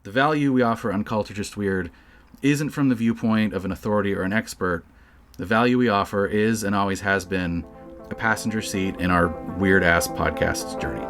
The value we offer on Culture Just Weird isn't from the viewpoint of an authority or an expert. The value we offer is and always has been a passenger seat in our weird-ass podcast journey.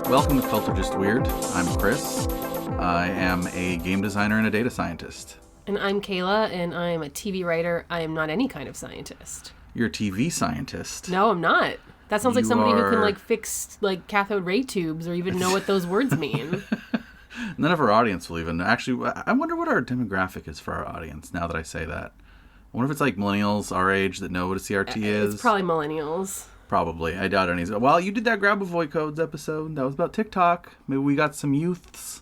Welcome to Culture Just Weird. I'm Chris. I am a game designer and a data scientist. And I'm Kayla, and I'm a TV writer. I am not any kind of scientist. You're a TV scientist. No, I'm not. That sounds like somebody who can fix cathode ray tubes or even know what those words mean. None of our audience will even. Actually, I wonder what our demographic is for our audience now that I say that. I wonder if it's millennials our age that know what a CRT is. It's probably millennials. Probably. I doubt any. Well, you did that Grab a Void Codes episode. That was about TikTok. Maybe we got some youths.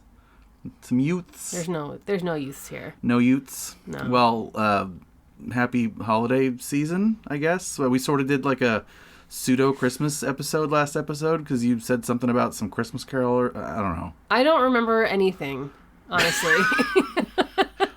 There's no youths here. No youths? No. Well, happy holiday season, I guess. Well, we sort of did a pseudo-Christmas episode last episode because you said something about some Christmas Carol or I don't know. I don't remember anything, honestly.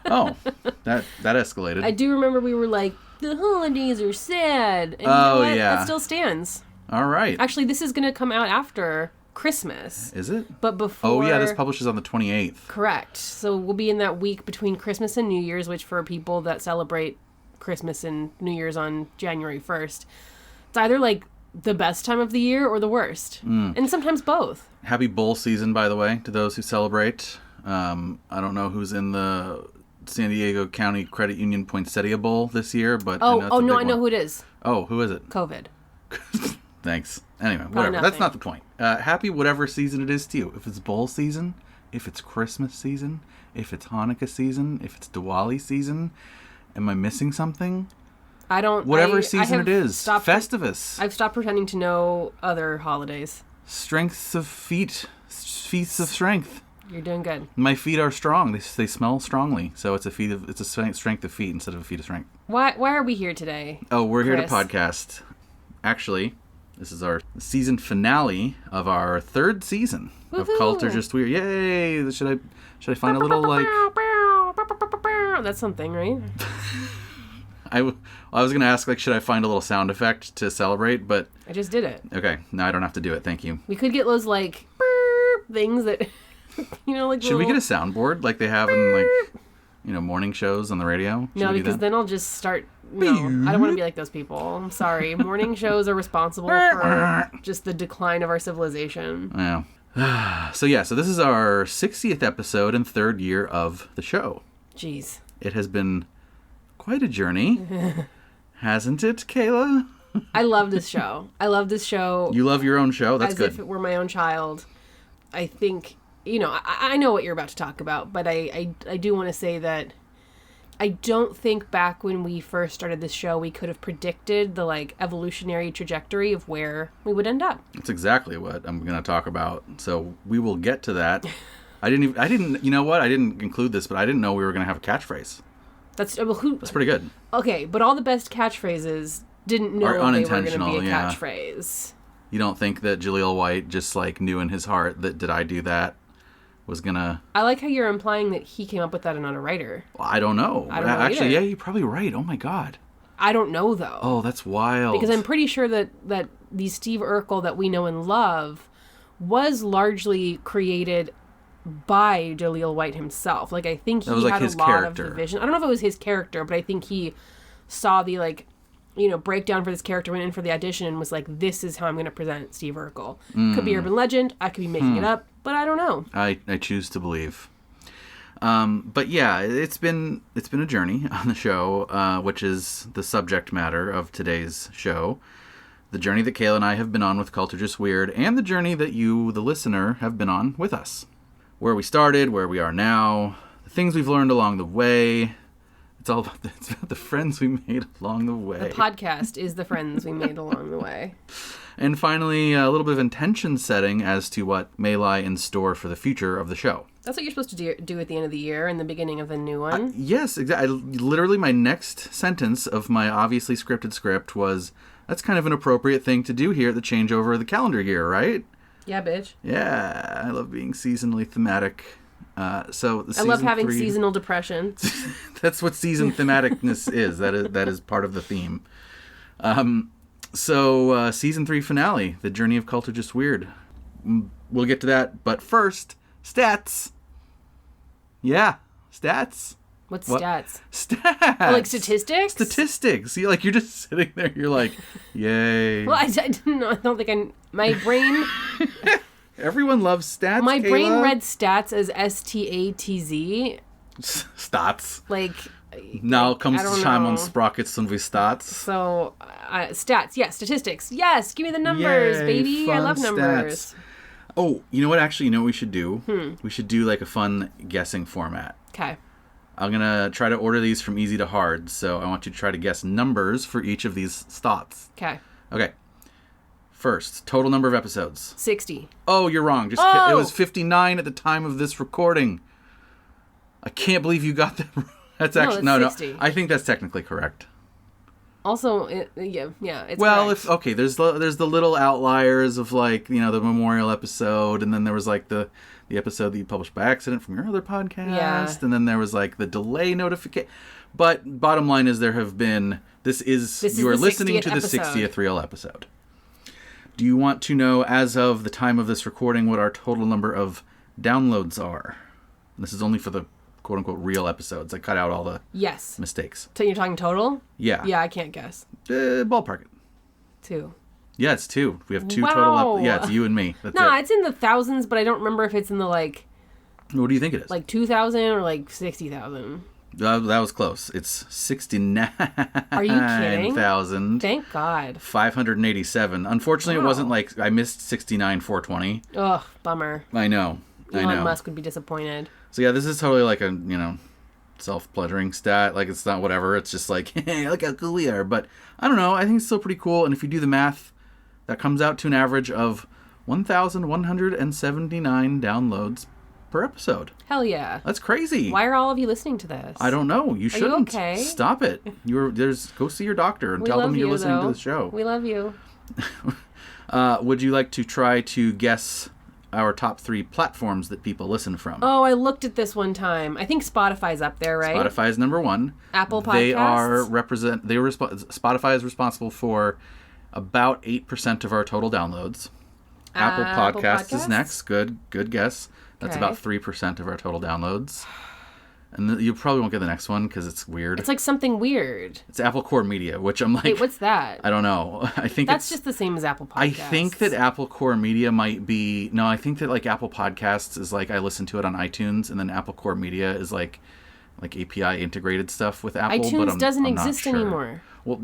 Oh, that escalated. I do remember we were like, the holidays are sad. And you know what? Yeah. That still stands. All right. Actually, this is going to come out after Christmas. Is it? But before... Oh, yeah, this publishes on the 28th. Correct. So we'll be in that week between Christmas and New Year's, which for people that celebrate Christmas and New Year's on January 1st, it's either the best time of the year or the worst. And sometimes both. Happy bowl season, by the way, to those who celebrate. I don't know who's in the San Diego County Credit Union Poinsettia Bowl this year, but I know who it is. Oh, who is it? COVID. Thanks. Anyway, Probably whatever. nothing. That's not the point. Happy whatever season it is to you. If it's bowl season, if it's Christmas season, if it's Hanukkah season, if it's Diwali season, am I missing something? I don't. Whatever season it is. Festivus. I've stopped pretending to know other holidays. Strengths of feet. Feats of strength. You're doing good. My feet are strong. They smell strongly, so it's a strength of feet instead of a feat of strength. Why are we here today? Oh, we're Chris? here to podcast. Actually, this is our season finale of our third season of Culture Just Weird. Yay! Should I find a little That's something, right? I was gonna ask should I find a little sound effect to celebrate, but I just did it. Okay, no, I don't have to do it. Thank you. We could get those burp things that Should we get a soundboard like they have in morning shows on the radio? No, because then I'll just start. No, I don't want to be like those people. I'm sorry. Morning shows are responsible for just the decline of our civilization. Yeah. So this is our 60th episode and third year of the show. Jeez. It has been quite a journey, hasn't it, Kayla? I love this show. You love your own show? That's good. As if it were my own child. I think, I know what you're about to talk about, but I do want to say that I don't think back when we first started this show we could have predicted the evolutionary trajectory of where we would end up. That's exactly what I'm going to talk about. So we will get to that. I didn't, you know what? I didn't include this, but I didn't know we were going to have a catchphrase. That's pretty good. Okay, but all the best catchphrases didn't know they were going to be a catchphrase. You don't think that Jaleel White just knew in his heart that did I do that was gonna... I like how you're implying that he came up with that and not a writer. Well, I don't know. Actually, yeah, you're probably right. Oh my God. I don't know though. Oh, that's wild. Because I'm pretty sure that the Steve Urkel that we know and love was largely created by Jaleel White himself. I think he had a lot of the vision. I don't know if it was his character, but I think he saw the breakdown for this character, went in for the audition and was like, this is how I'm going to present Steve Urkel. Could be urban legend. I could be making it up, but I don't know. I choose to believe. But yeah, it's been a journey on the show, which is the subject matter of today's show. The journey that Kayla and I have been on with Culture Just Weird, and the journey that you, the listener, have been on with us. Where we started, where we are now, the things we've learned along the way, It's about the friends we made along the way. The podcast is the friends we made along the way. And finally, a little bit of intention setting as to what may lie in store for the future of the show. That's what you're supposed to do at the end of the year and the beginning of the new one. Yes, exactly. Literally, my next sentence of my obviously scripted script was, that's kind of an appropriate thing to do here at the changeover of the calendar year, right? Yeah, bitch. Yeah, I love being seasonally thematic. I love having seasonal depression. That's what season thematicness is. That is part of the theme. Season 3 finale, The Journey of Cultists Weird. We'll get to that, but first, stats. Yeah, stats. What's stats? Stats. Oh, like statistics? Statistics. You're just sitting there, you're like, yay. Well, I don't think my brain... Everyone loves stats, My Kayla. brain read stats as S-T-A-T-Z. Stats. Like... Now comes the time on Sprockets and we stats. So, stats. Yes, statistics. Yes, give me the numbers, Yay, baby. I love numbers. Stats. Oh, you know what? Actually, you know what we should do? We should do like a fun guessing format. Okay. I'm going to try to order these from easy to hard. So I want you to try to guess numbers for each of these thoughts. Okay. Okay. First, total number of episodes. 60. Oh, you're wrong. It was 59 at the time of this recording. I can't believe you got that. That's actually no. 60. I think that's technically correct. Also, it's well, correct. there's the little outliers of like the memorial episode, and then there was like the episode that you published by accident from your other podcast, and then there was like the delay notification. But bottom line is you are listening to the 60th real episode. Do you want to know, as of the time of this recording, what our total number of downloads are? This is only for the quote-unquote real episodes. I cut out all the mistakes. So you're talking total? Yeah. Yeah, I can't guess. Ballpark it. 2. Yeah, it's 2. We have 2 total. Yeah, it's you and me. That's it. It's in the thousands, but I don't remember if it's in the like... What do you think it is? Like 2,000 or like 60,000? That was close. It's 69,000. Are you kidding? Thank God. 587. Unfortunately, It wasn't like I missed 69,420. Ugh, bummer. I know. Elon Musk would be disappointed. So yeah, this is totally like a self-pleasuring stat. Like it's not whatever. It's just like, hey, look how cool we are. But I don't know. I think it's still pretty cool. And if you do the math, that comes out to an average of 1,179 downloads per episode. Hell yeah. That's crazy. Why are all of you listening to this? I don't know. You shouldn't. Are you okay? Stop it. Go see your doctor and tell them you're listening to the show. We love you. Would you like to try to guess our top 3 platforms that people listen from? Oh, I looked at this one time. I think Spotify's up there, right? Spotify is number 1. Apple Podcasts? Spotify is responsible for about 8% of our total downloads. Apple Podcasts is next. Good guess. That's about 3% of our total downloads. And you probably won't get the next one because it's weird. It's like something weird. It's Apple Core Media, which I'm like... Wait, what's that? I don't know. I think that's just the same as Apple Podcasts. I think that Apple Core Media might be... No, I think that like Apple Podcasts is like I listen to it on iTunes, and then Apple Core Media is like API integrated stuff with Apple. iTunes but doesn't exist anymore. Well,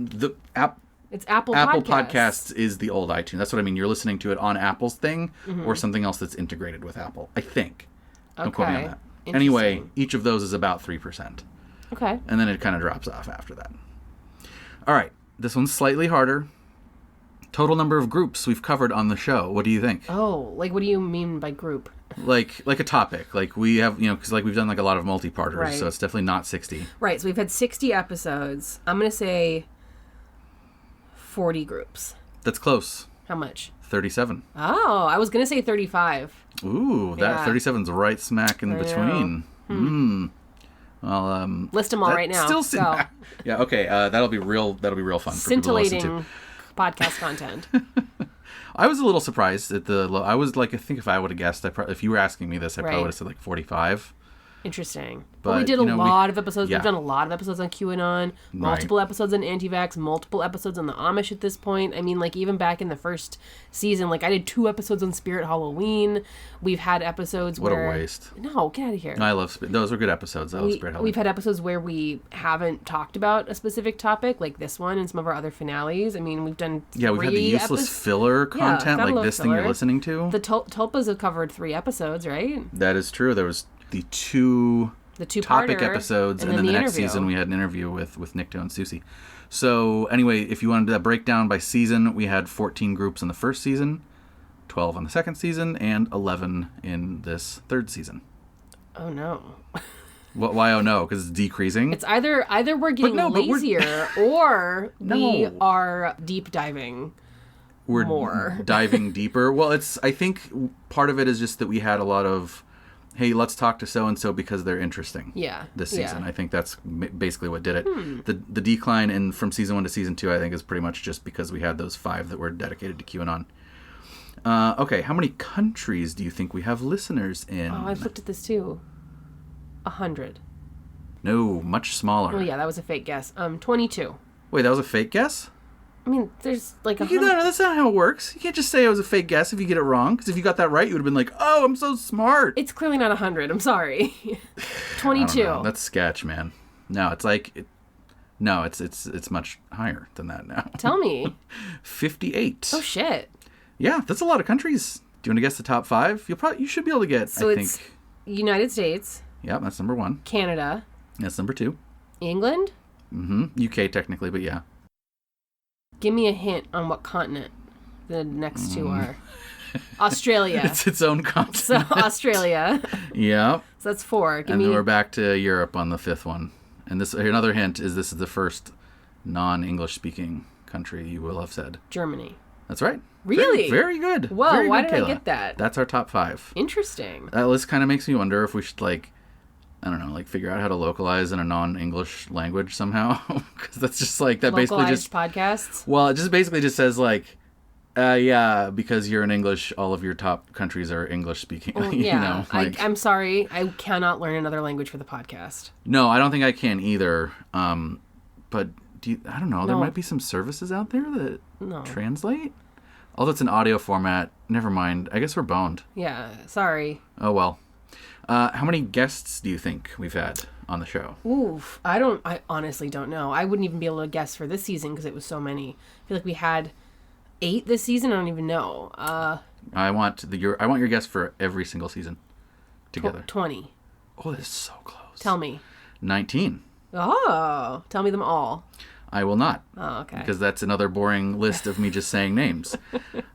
it's Apple Podcasts is the old iTunes. That's what I mean. You're listening to it on Apple's thing or something else that's integrated with Apple. I think. Don't quote me on that. Anyway, each of those is about 3%. Okay. And then it kind of drops off after that. All right. This one's slightly harder. Total number of groups we've covered on the show. What do you think? Oh, like what do you mean by group? Like a topic. Like we have, because like we've done like a lot of multi-parters, right. So it's definitely not 60. Right. So we've had 60 episodes. I'm going to say 40 groups. That's close. How much? 37. Oh, I was going to say 35. Ooh, that 37's right smack in between. Well, list them all right now. Still yeah, okay. That'll be real fun. Scintillating podcast content. I was a little surprised at I was like, I think if I would have guessed, if you were asking me this, I probably would have said like 45. Interesting. But we did a lot of episodes. We've done a lot of episodes on QAnon, multiple episodes on anti-vax, multiple episodes on the Amish at this point. I mean, like, even back in the first season, like, I did 2 episodes on Spirit Halloween. We've had episodes where... What a waste. No, get out of here. I love Spirit. Those were good episodes. I love Spirit Halloween. We've had episodes where we haven't talked about a specific topic, like this one and some of our other finales. I mean, we've done we've had the useless filler content, like this thing you're listening to. The Tulpas have covered 3 episodes, right? That is true. There was the 2... the two topic episodes, and then the next season we had an interview with Nikto and Susie. So anyway, if you wanted to break down by season, we had 14 groups in the first season, 12 on the second season, and 11 in this third season. Oh no. Why oh no? Because it's decreasing? It's either we're getting lazier or we are deep diving. We're more. Diving deeper. Well, I think part of it is just that we had a lot of, hey, let's talk to so-and-so because they're interesting. Yeah. This season. I think that's basically what did it. The decline from season 1 to season 2, I think, is pretty much just because we had those 5 that were dedicated to QAnon. Okay, how many countries do you think we have listeners in? Oh, I've looked at this too. 100. No, much smaller. Oh yeah, that was a fake guess. 22. Wait, that was a fake guess? I mean, there's like 100. No, that's not how it works. You can't just say it was a fake guess if you get it wrong. Because if you got that right, you would have been like, oh, I'm so smart. It's clearly not 100. I'm sorry. 22. That's sketch, man. No, it's like... No, it's much higher than that now. Tell me. 58. Oh, shit. Yeah, that's a lot of countries. Do you want to guess the top 5? You should be able to get, so I think... So it's United States. Yeah, that's number 1. Canada. That's number 2. England? UK, technically, but yeah. Give me a hint on what continent the next 2 are. Australia. It's its own continent. So Australia. Yeah. So that's 4. Then we're back to Europe on the 5th one. And another hint is this is the first non-English speaking country you will have said. Germany. That's right. Really? Very good. Whoa, very why good, did Kayla. I get that? That's our top 5. Interesting. That list kind of makes me wonder if we should, I don't know, figure out how to localize in a non-English language somehow. Because that's just that localized basically just... podcasts? Well, it just basically just says yeah, because you're in English, all of your top countries are English speaking. Well, yeah. I'm sorry. I cannot learn another language for the podcast. No, I don't think I can either. But I don't know. There might be some services out there that translate. Although it's an audio format. Never mind. I guess we're boned. Yeah. Sorry. Oh, well. How many guests do you think we've had on the show? Oof. I honestly don't know. I wouldn't even be able to guess for this season because it was so many. I feel like we had 8 this season. I don't even know. I want your guess for every single season together. 20. Oh, that's so close. Tell me. 19. Oh, tell me them all. I will not. Oh, okay. Because that's another boring list of me just saying names.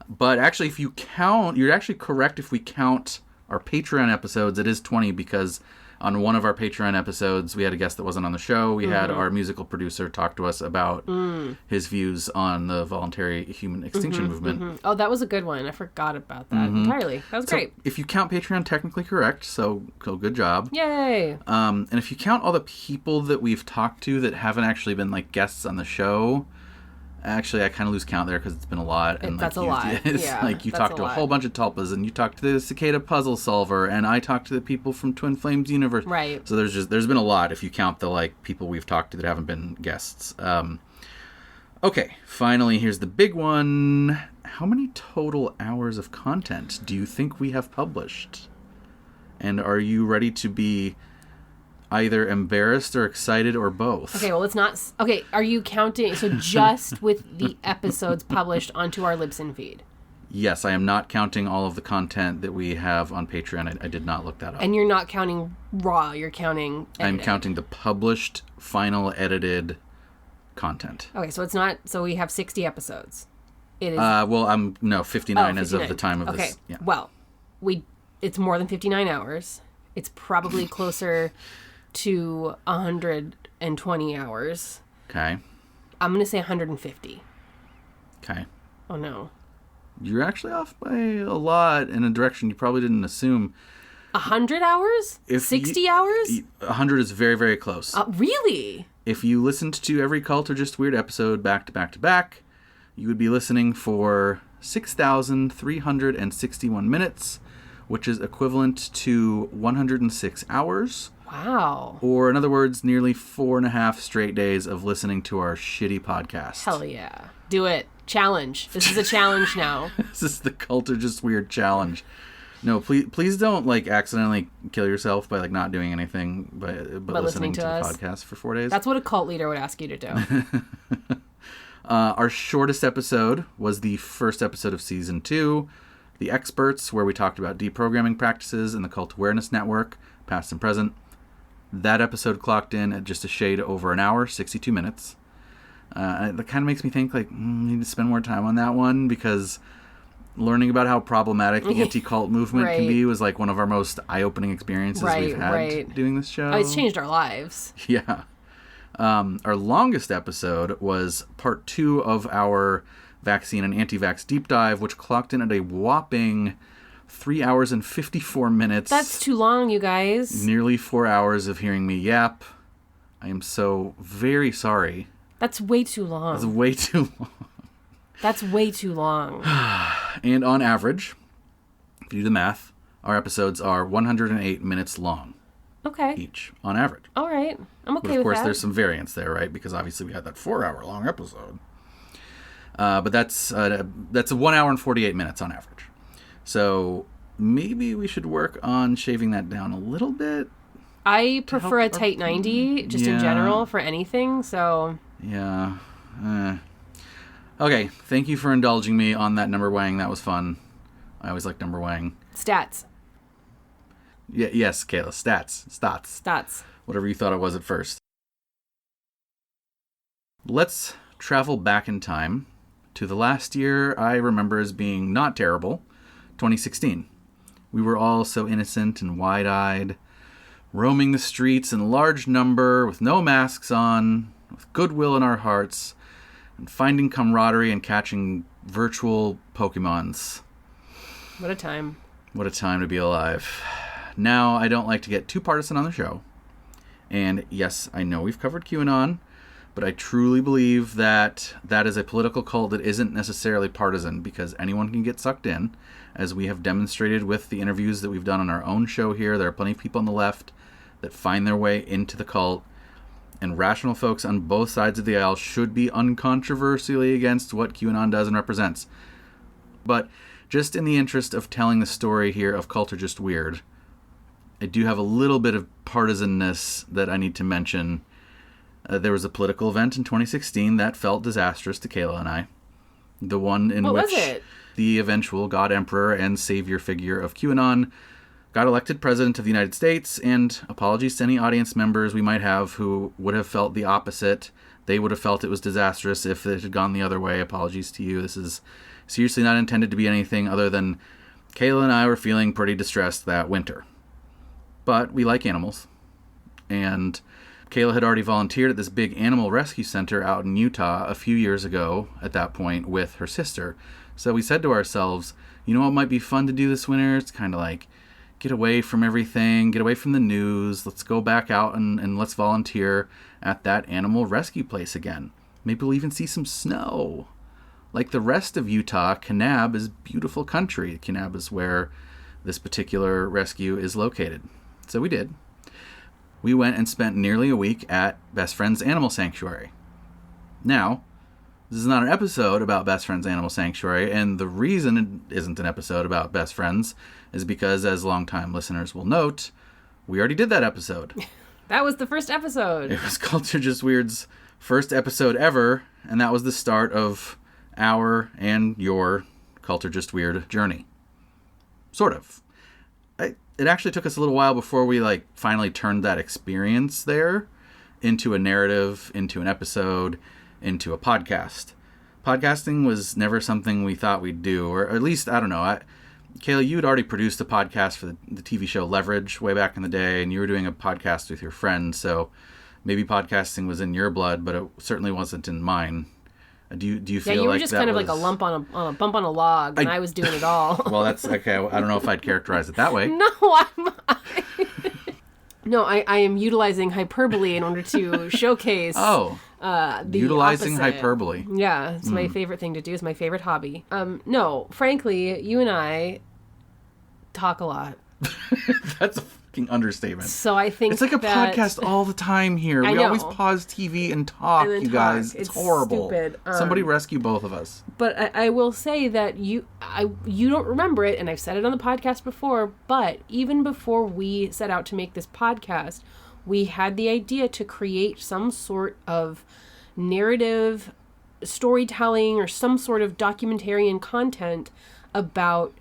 But actually, if you count, you're actually correct if we count our Patreon episodes. It is 20 because on one of our Patreon episodes, we had a guest that wasn't on the show. We had our musical producer talk to us about his views on the voluntary human extinction movement. Oh, that was a good one. I forgot about that entirely. That was great. If you count Patreon, technically correct. So good job. Yay. And if you count all the people that we've talked to that haven't actually been guests on the show, actually I kind of lose count there because it's been a lot. And that's a lot. It's you talked to a whole bunch of tulpas, and you talked to the cicada puzzle solver, and I talked to the people from Twin Flames universe. Right. So there's been a lot if you count the people we've talked to that haven't been guests. Okay, finally here's the big one. How many total hours of content do you think we have published? And are you ready to be either embarrassed or excited or both? Okay, well, it's not... Okay, are you counting... So just with the episodes published onto our Libsyn feed? Yes, I am not counting all of the content that we have on Patreon. I did not look that up. And you're not counting raw, you're counting edited. I'm counting the published, final, edited content. Okay, so it's not... So we have 60 episodes. It is... 59 as of the time of this. Okay, well, it's more than 59 hours. It's probably closer... to 120 hours. Okay. I'm going to say 150. Okay. Oh, no. You're actually off by a lot in a direction you probably didn't assume. 100 hours? 60 hours? 100 is very, very close. Really? If you listened to every Cult or Just Weird episode back to back to back, you would be listening for 6,361 minutes, which is equivalent to 106 hours. Wow. Or, in other words, nearly 4.5 straight days of listening to our shitty podcast. Hell yeah. Do it. Challenge. This is a challenge now. This is the Cult or Just Weird challenge. No, please don't, accidentally kill yourself by, not doing anything, but listening to the podcast for 4 days. That's what a cult leader would ask you to do. Our shortest episode was the first episode of Season 2, The Experts, where we talked about deprogramming practices in the Cult Awareness Network, past and present. That episode clocked in at just a shade over an hour, 62 minutes. That kind of makes me think, like, need to spend more time on that one, because learning about how problematic the anti-cult movement can be was, like, one of our most eye-opening experiences we've had doing this show. It's changed our lives. Yeah. Our longest episode was part 2 of our vaccine and anti-vax deep dive, which clocked in at a whopping 3 hours and 54 minutes. That's too long, you guys. Nearly 4 hours of hearing me yap. I am so very sorry. That's way too long. That's way too long. That's way too long. And on average, if you do the math, our episodes are 108 minutes long. Okay. Each, on average. All right. I'm okay with that. Of course, there's some variance there, right? Because obviously we had that 4-hour-long episode. But that's a 1 hour and 48 minutes on average. So maybe we should work on shaving that down a little bit. I prefer a tight 90, just in general, for anything, so... Yeah. Okay, thank you for indulging me on that number weighing. That was fun. I always like number weighing. Stats. Yeah, yes, Kayla. Stats. Whatever you thought it was at first. Let's travel back in time to the last year I remember as being not terrible, 2016. We were all so innocent and wide-eyed, roaming the streets in large number with no masks on, with goodwill in our hearts, and finding camaraderie and catching virtual Pokemons. What a time. What a time to be alive. Now, I don't like to get too partisan on the show. And yes, I know we've covered QAnon, but I truly believe that that is a political cult that isn't necessarily partisan, because anyone can get sucked in, as we have demonstrated with the interviews that we've done on our own show here. There are plenty of people on the left that find their way into the cult, and rational folks on both sides of the aisle should be uncontroversially against what QAnon does and represents. But just in the interest of telling the story here of Cult or Just Weird, I do have a little bit of partisanness that I need to mention. There was a political event in 2016 that felt disastrous to Kayla and I. The one in which the eventual God Emperor and Savior figure of QAnon got elected President of the United States, and apologies to any audience members we might have who would have felt the opposite. They would have felt it was disastrous if it had gone the other way. Apologies to you. This is seriously not intended to be anything other than Kayla and I were feeling pretty distressed that winter. But we like animals, and Kayla had already volunteered at this big animal rescue center out in Utah a few years ago at that point with her sister. So we said to ourselves, you know what might be fun to do this winter? It's kind of like get away from everything, get away from the news. Let's go back out and let's volunteer at that animal rescue place again. Maybe we'll even see some snow. Like the rest of Utah, Kanab is beautiful country. Kanab is where this particular rescue is located. So we did. We went and spent nearly a week at Best Friends Animal Sanctuary. Now, this is not an episode about Best Friends Animal Sanctuary, and the reason it isn't an episode about Best Friends is because, as longtime listeners will note, we already did that episode. That was the first episode. It was Cult or Just Weird's first episode ever, and that was the start of our and your Cult or Just Weird journey. Sort of. It actually took us a little while before we finally turned that experience there into a narrative, into an episode, into a podcast. Podcasting was never something we thought we'd do, or at least, I don't know. Kayla, you'd already produced a podcast for the TV show Leverage way back in the day, and you were doing a podcast with your friend, so maybe podcasting was in your blood, but it certainly wasn't in mine. Do you feel like that? Yeah, you were just kind of like a lump on a bump on a log, and I was doing it all. Well, that's okay. I don't know if I'd characterize it that way. No, I am utilizing hyperbole in order to showcase. The utilizing opposite. Hyperbole. Yeah, it's my favorite thing to do. It's my favorite hobby. No, frankly, you and I talk a lot. That's a fucking understatement. So I think it's like a podcast all the time here. We always pause TV and talk, you guys. It's horrible. Stupid. Somebody rescue both of us. But I will say that you don't remember it, and I've said it on the podcast before, but even before we set out to make this podcast, we had the idea to create some sort of narrative storytelling or some sort of documentarian content about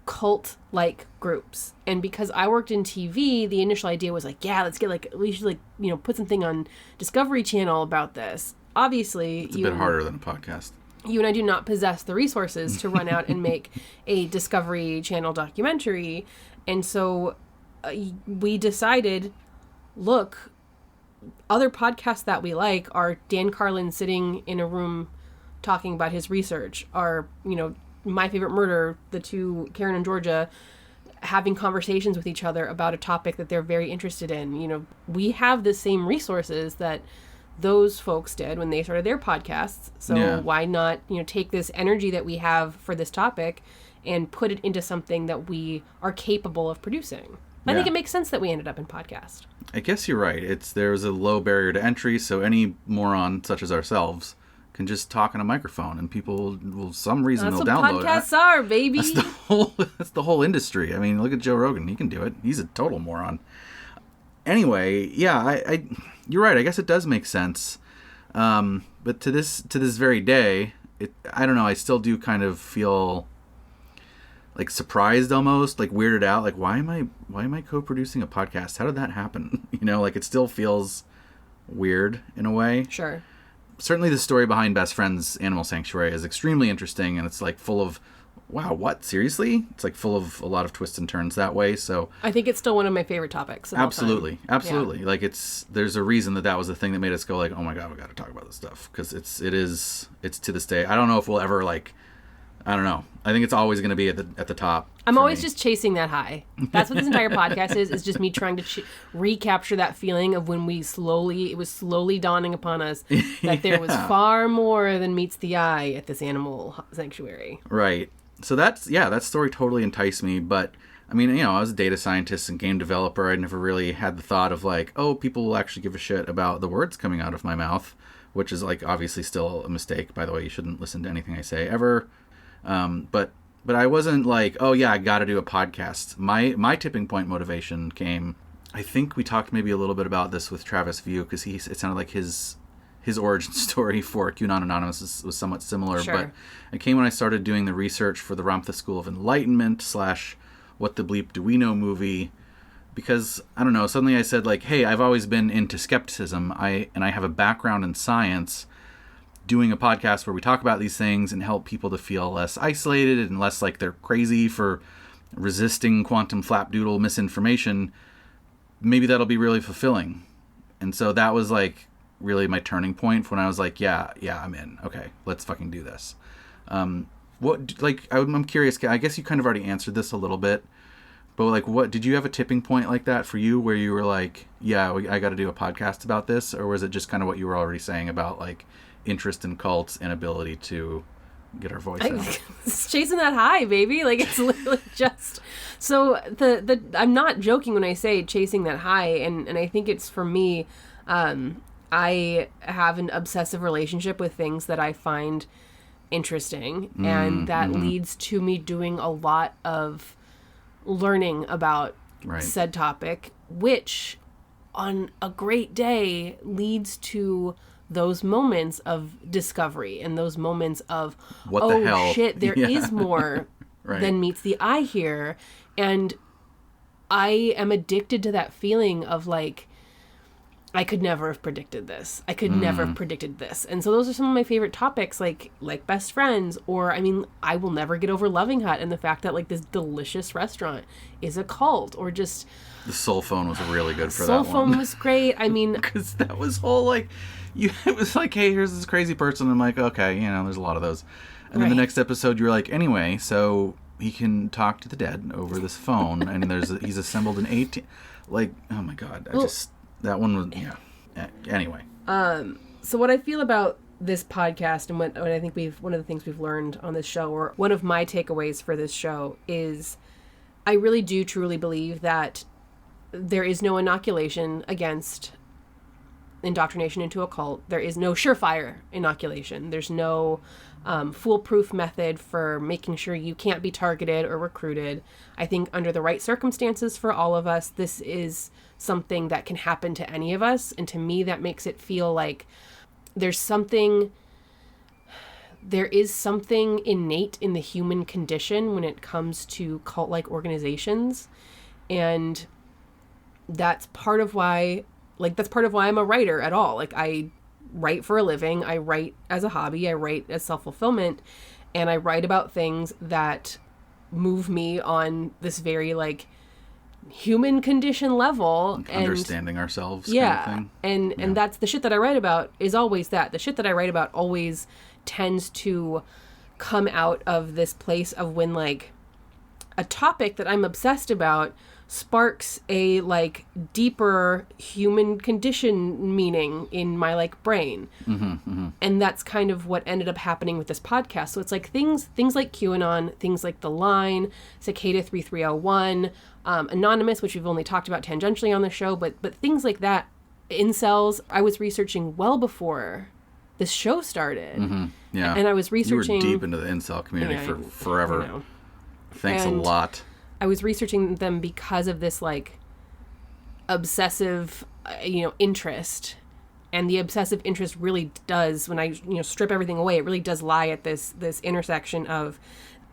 cult-like groups. And because I worked in TV, the initial idea was like, yeah, let's get like, we should like, you know, put something on Discovery Channel about this. Obviously, it's a bit harder than a podcast. You and I do not possess the resources to run out and make a Discovery Channel documentary. And so we decided, look, other podcasts that we like are Dan Carlin sitting in a room talking about his research, are, you know, My Favorite Murder, the two, Karen and Georgia, having conversations with each other about a topic that they're very interested in. You know, we have the same resources that those folks did when they started their podcasts. So why not, you know, take this energy that we have for this topic and put it into something that we are capable of producing? I think it makes sense that we ended up in podcast. I guess you're right. There's a low barrier to entry, so any moron such as ourselves can just talk on a microphone, and people will, some reason, they'll download it. That's what podcasts are, baby. That's the whole industry. I mean, look at Joe Rogan. He can do it. He's a total moron. Anyway, yeah, you're right. I guess it does make sense. But to this very day, I don't know. I still do kind of feel like surprised, almost like weirded out. Like, why am I co-producing a podcast? How did that happen? You know, like it still feels weird in a way. Sure. Certainly the story behind Best Friends Animal Sanctuary is extremely interesting, and it's like full of, wow, what? Seriously? It's like full of a lot of twists and turns that way. So I think it's still one of my favorite topics of absolutely. all time. Absolutely. Yeah. Like there's a reason that was the thing that made us go like, oh my God, we got to talk about this stuff. Because it's to this day. I don't know if we'll ever I don't know. I think it's always going to be at the top. I'm always just chasing that high. That's what this entire podcast is just me trying to recapture that feeling of when it was slowly dawning upon us that there was far more than meets the eye at this animal sanctuary. Right. So that story totally enticed me. But I mean, you know, I was a data scientist and game developer. I never really had the thought of like, oh, people will actually give a shit about the words coming out of my mouth, which is like obviously still a mistake. By the way, you shouldn't listen to anything I say ever. But I wasn't like, oh yeah, I got to do a podcast. My tipping point motivation came, I think we talked maybe a little bit about this with Travis View, because it sounded like his origin story for QAnon Anonymous was somewhat similar. Sure. But it came when I started doing the research for the Ramtha School of Enlightenment / What the Bleep Do We Know movie, because I don't know, suddenly I said like, hey, I've always been into skepticism. I have a background in science. Doing a podcast where we talk about these things and help people to feel less isolated and less like they're crazy for resisting quantum flapdoodle misinformation, maybe that'll be really fulfilling. And so that was like really my turning point when I was like, yeah, I'm in. Okay, let's fucking do this. I'm curious. I guess you kind of already answered this a little bit, but like, what did you have a tipping point like that for you where you were like, yeah, I got to do a podcast about this, or was it just kind of what you were already saying about like interest in cults and ability to get our voice out? It's chasing that high, baby. Like it's literally just so the I'm not joking when I say chasing that high, and I think it's for me. I have an obsessive relationship with things that I find interesting, and that leads to me doing a lot of learning about said topic, which on a great day leads to those moments of discovery and those moments of, what the hell? Shit, there is more than meets the eye here. And I am addicted to that feeling of like, I could never have predicted this. I could never have predicted this. And so those are some of my favorite topics, like Best Friends, or I mean, I will never get over Loving Hut and the fact that like this delicious restaurant is a cult, or just the Soul Phone was really good for that one. Soul Phone was great. I mean, because that was whole like, it was like, hey, here's this crazy person. I'm like, okay, you know, there's a lot of those. And then the next episode, you're like, anyway, so he can talk to the dead over this phone, and he's assembled an 18. Like, oh my God, that one was Anyway. So what I feel about this podcast, and what I think one of the things we've learned on this show, or one of my takeaways for this show, is I really do truly believe that there is no inoculation against indoctrination into a cult. There is no surefire inoculation. There's no foolproof method for making sure you can't be targeted or recruited. I think under the right circumstances for all of us, this is something that can happen to any of us. And to me, that makes it feel like there's something there is something innate in the human condition when it comes to cult-like organizations. And that's part of why I'm a writer at all. Like, I write for a living. I write as a hobby. I write as self-fulfillment. And I write about things that move me on this very, like, human condition level. Like understanding ourselves kind of thing. And that's the shit that I write about is always that. The shit that I write about always tends to come out of this place of when, like, a topic that I'm obsessed about sparks a, like, deeper human condition meaning in my, like, brain. And that's kind of what ended up happening with this podcast. So it's like things like QAnon, things like The Line, Cicada 3301, Anonymous, which we've only talked about tangentially on the show, but things like that, incels, I was researching well before this show started. Yeah. And I was researching... You were deep into the incel community for forever. Thanks a lot. I was researching them because of this, like, obsessive, interest. And the obsessive interest really does, when I, strip everything away, it really does lie at this intersection of,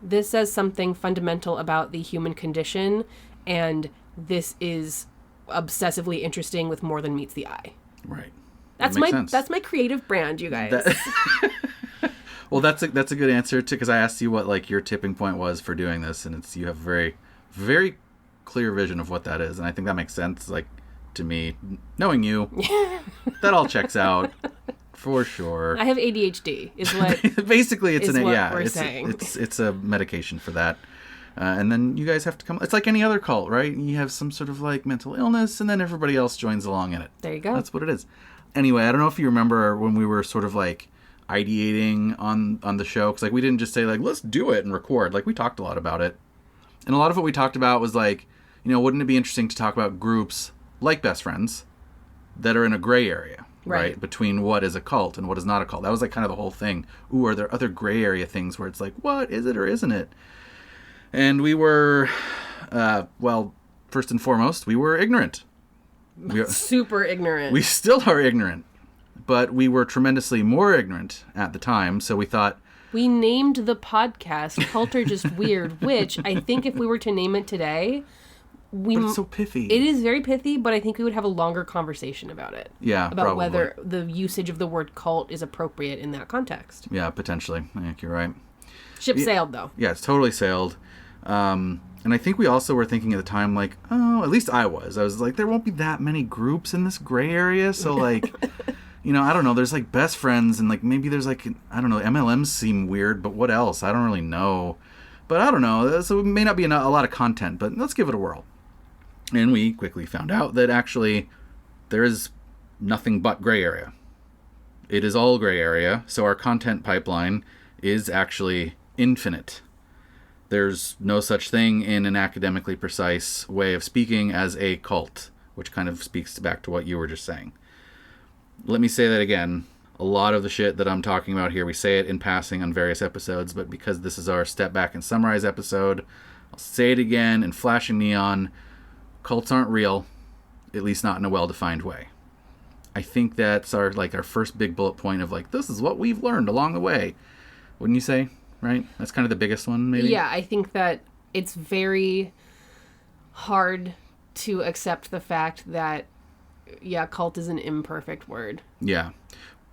this says something fundamental about the human condition, and this is obsessively interesting with more than meets the eye. Right. That's my creative brand, you guys. Well, that's a good answer too, because I asked you what, like, your tipping point was for doing this, and you have a very, very clear vision of what that is, and I think that makes sense. Like, to me, knowing you, that all checks out for sure. I have ADHD. Is what basically it's saying. It's a medication for that. And then you guys have to come. It's like any other cult, right? You have some sort of, like, mental illness, and then everybody else joins along in it. There you go. That's what it is. Anyway, I don't know if you remember when we were sort of, like, ideating on the show, because, like, we didn't just say, like, let's do it and record. Like, we talked a lot about it, and a lot of what we talked about was, like, wouldn't it be interesting to talk about groups like Best Friends that are in a gray area, right? Between what is a cult and what is not a cult. That was, like, kind of the whole thing. Ooh, are there other gray area things where it's like, what is it or isn't it? And we were, first and foremost, we were ignorant. Super ignorant. We still are ignorant, but we were tremendously more ignorant at the time, so we thought... We named the podcast Cult or Just Weird, which I think if we were to name it today... But it's so pithy. It is very pithy, but I think we would have a longer conversation about it. Yeah, about probably. Whether the usage of the word cult is appropriate in that context. Yeah, potentially. I think you're right. Ship sailed, though. Yeah, it's totally sailed. And I think we also were thinking at the time, like, at least I was like, there won't be that many groups in this gray area, so, like, I don't know, there's, like, Best Friends, and, like, maybe there's, like, I don't know, MLMs seem weird, but what else? I don't really know. But I don't know, so it may not be a lot of content, but let's give it a whirl. And we quickly found out that actually there is nothing but gray area. It is all gray area, so our content pipeline is actually infinite. There's no such thing in an academically precise way of speaking as a cult, which kind of speaks back to what you were just saying. Let me say that again. A lot of the shit that I'm talking about here, we say it in passing on various episodes, but because this is our step back and summarize episode, I'll say it again in flashing neon. Cults aren't real, at least not in a well-defined way. I think that's our first big bullet point of, like, this is what we've learned along the way. Wouldn't you say? Right? That's kind of the biggest one, maybe? Yeah, I think that it's very hard to accept the fact that, cult is an imperfect word. Yeah.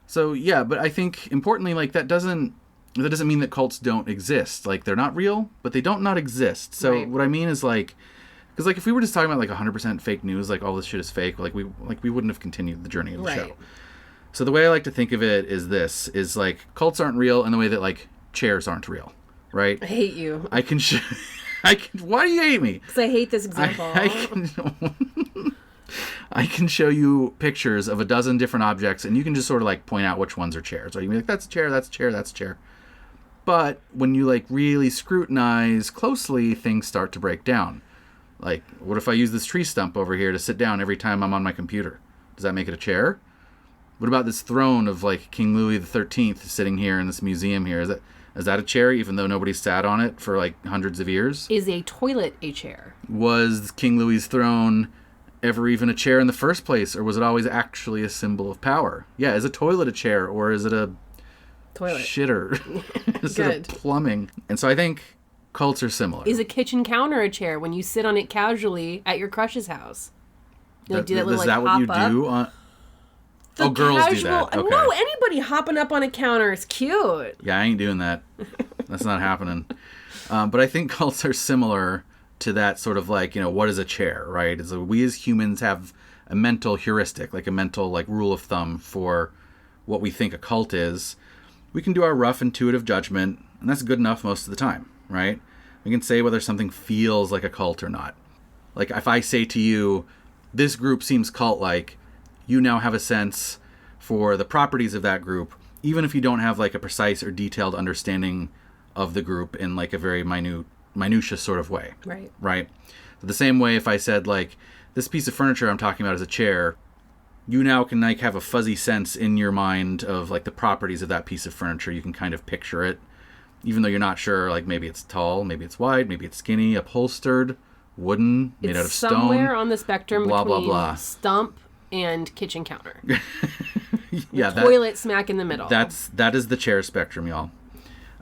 So, yeah, but I think, importantly, like, that doesn't mean that cults don't exist. Like, they're not real, but they don't not exist. So What I mean is, like... Because, like, if we were just talking about, like, 100% fake news, like, all this shit is fake, like, we wouldn't have continued the journey of the show. So the way I like to think of it is like, cults aren't real in the way that, like, chairs aren't real, right? I hate you. Why do you hate me? Because I hate this example. I can show you pictures of a dozen different objects, and you can just sort of, like, point out which ones are chairs. Or you can be like, that's a chair, that's a chair, that's a chair. But when you, like, really scrutinize closely, things start to break down. Like, what if I use this tree stump over here to sit down every time I'm on my computer? Does that make it a chair? What about this throne of, like, King Louis XIII sitting here in this museum here? Is that a chair, even though nobody sat on it for, like, hundreds of years? Is a toilet a chair? Was King Louis's throne ever even a chair in the first place, or was it always actually a symbol of power? Yeah, is a toilet a chair, or is it a toilet. Shitter. Instead of plumbing. And so I think cults are similar. Is a kitchen counter a chair when you sit on it casually at your crush's house? You do that little, is that what you do? Girls do that. Okay. No, anybody hopping up on a counter is cute. Yeah, I ain't doing that. That's not happening. But I think cults are similar to that sort of like, what is a chair, right? It's like we as humans have a mental heuristic, like a mental like rule of thumb for what we think a cult is. We can do our rough intuitive judgment, and that's good enough most of the time, right? We can say whether something feels like a cult or not. Like if I say to you, this group seems cult-like, you now have a sense for the properties of that group, even if you don't have like a precise or detailed understanding of the group in like a very minutia sort of way. Right. Right. So the same way if I said like, this piece of furniture I'm talking about is a chair, you now can like have a fuzzy sense in your mind of like the properties of that piece of furniture. You can kind of picture it, even though you're not sure, like maybe it's tall, maybe it's wide, maybe it's skinny, upholstered, wooden, made out of stone. Somewhere on the spectrum blah, between blah, blah. stump and kitchen counter. Yeah, toilet smack in the middle. That is the chair spectrum, y'all.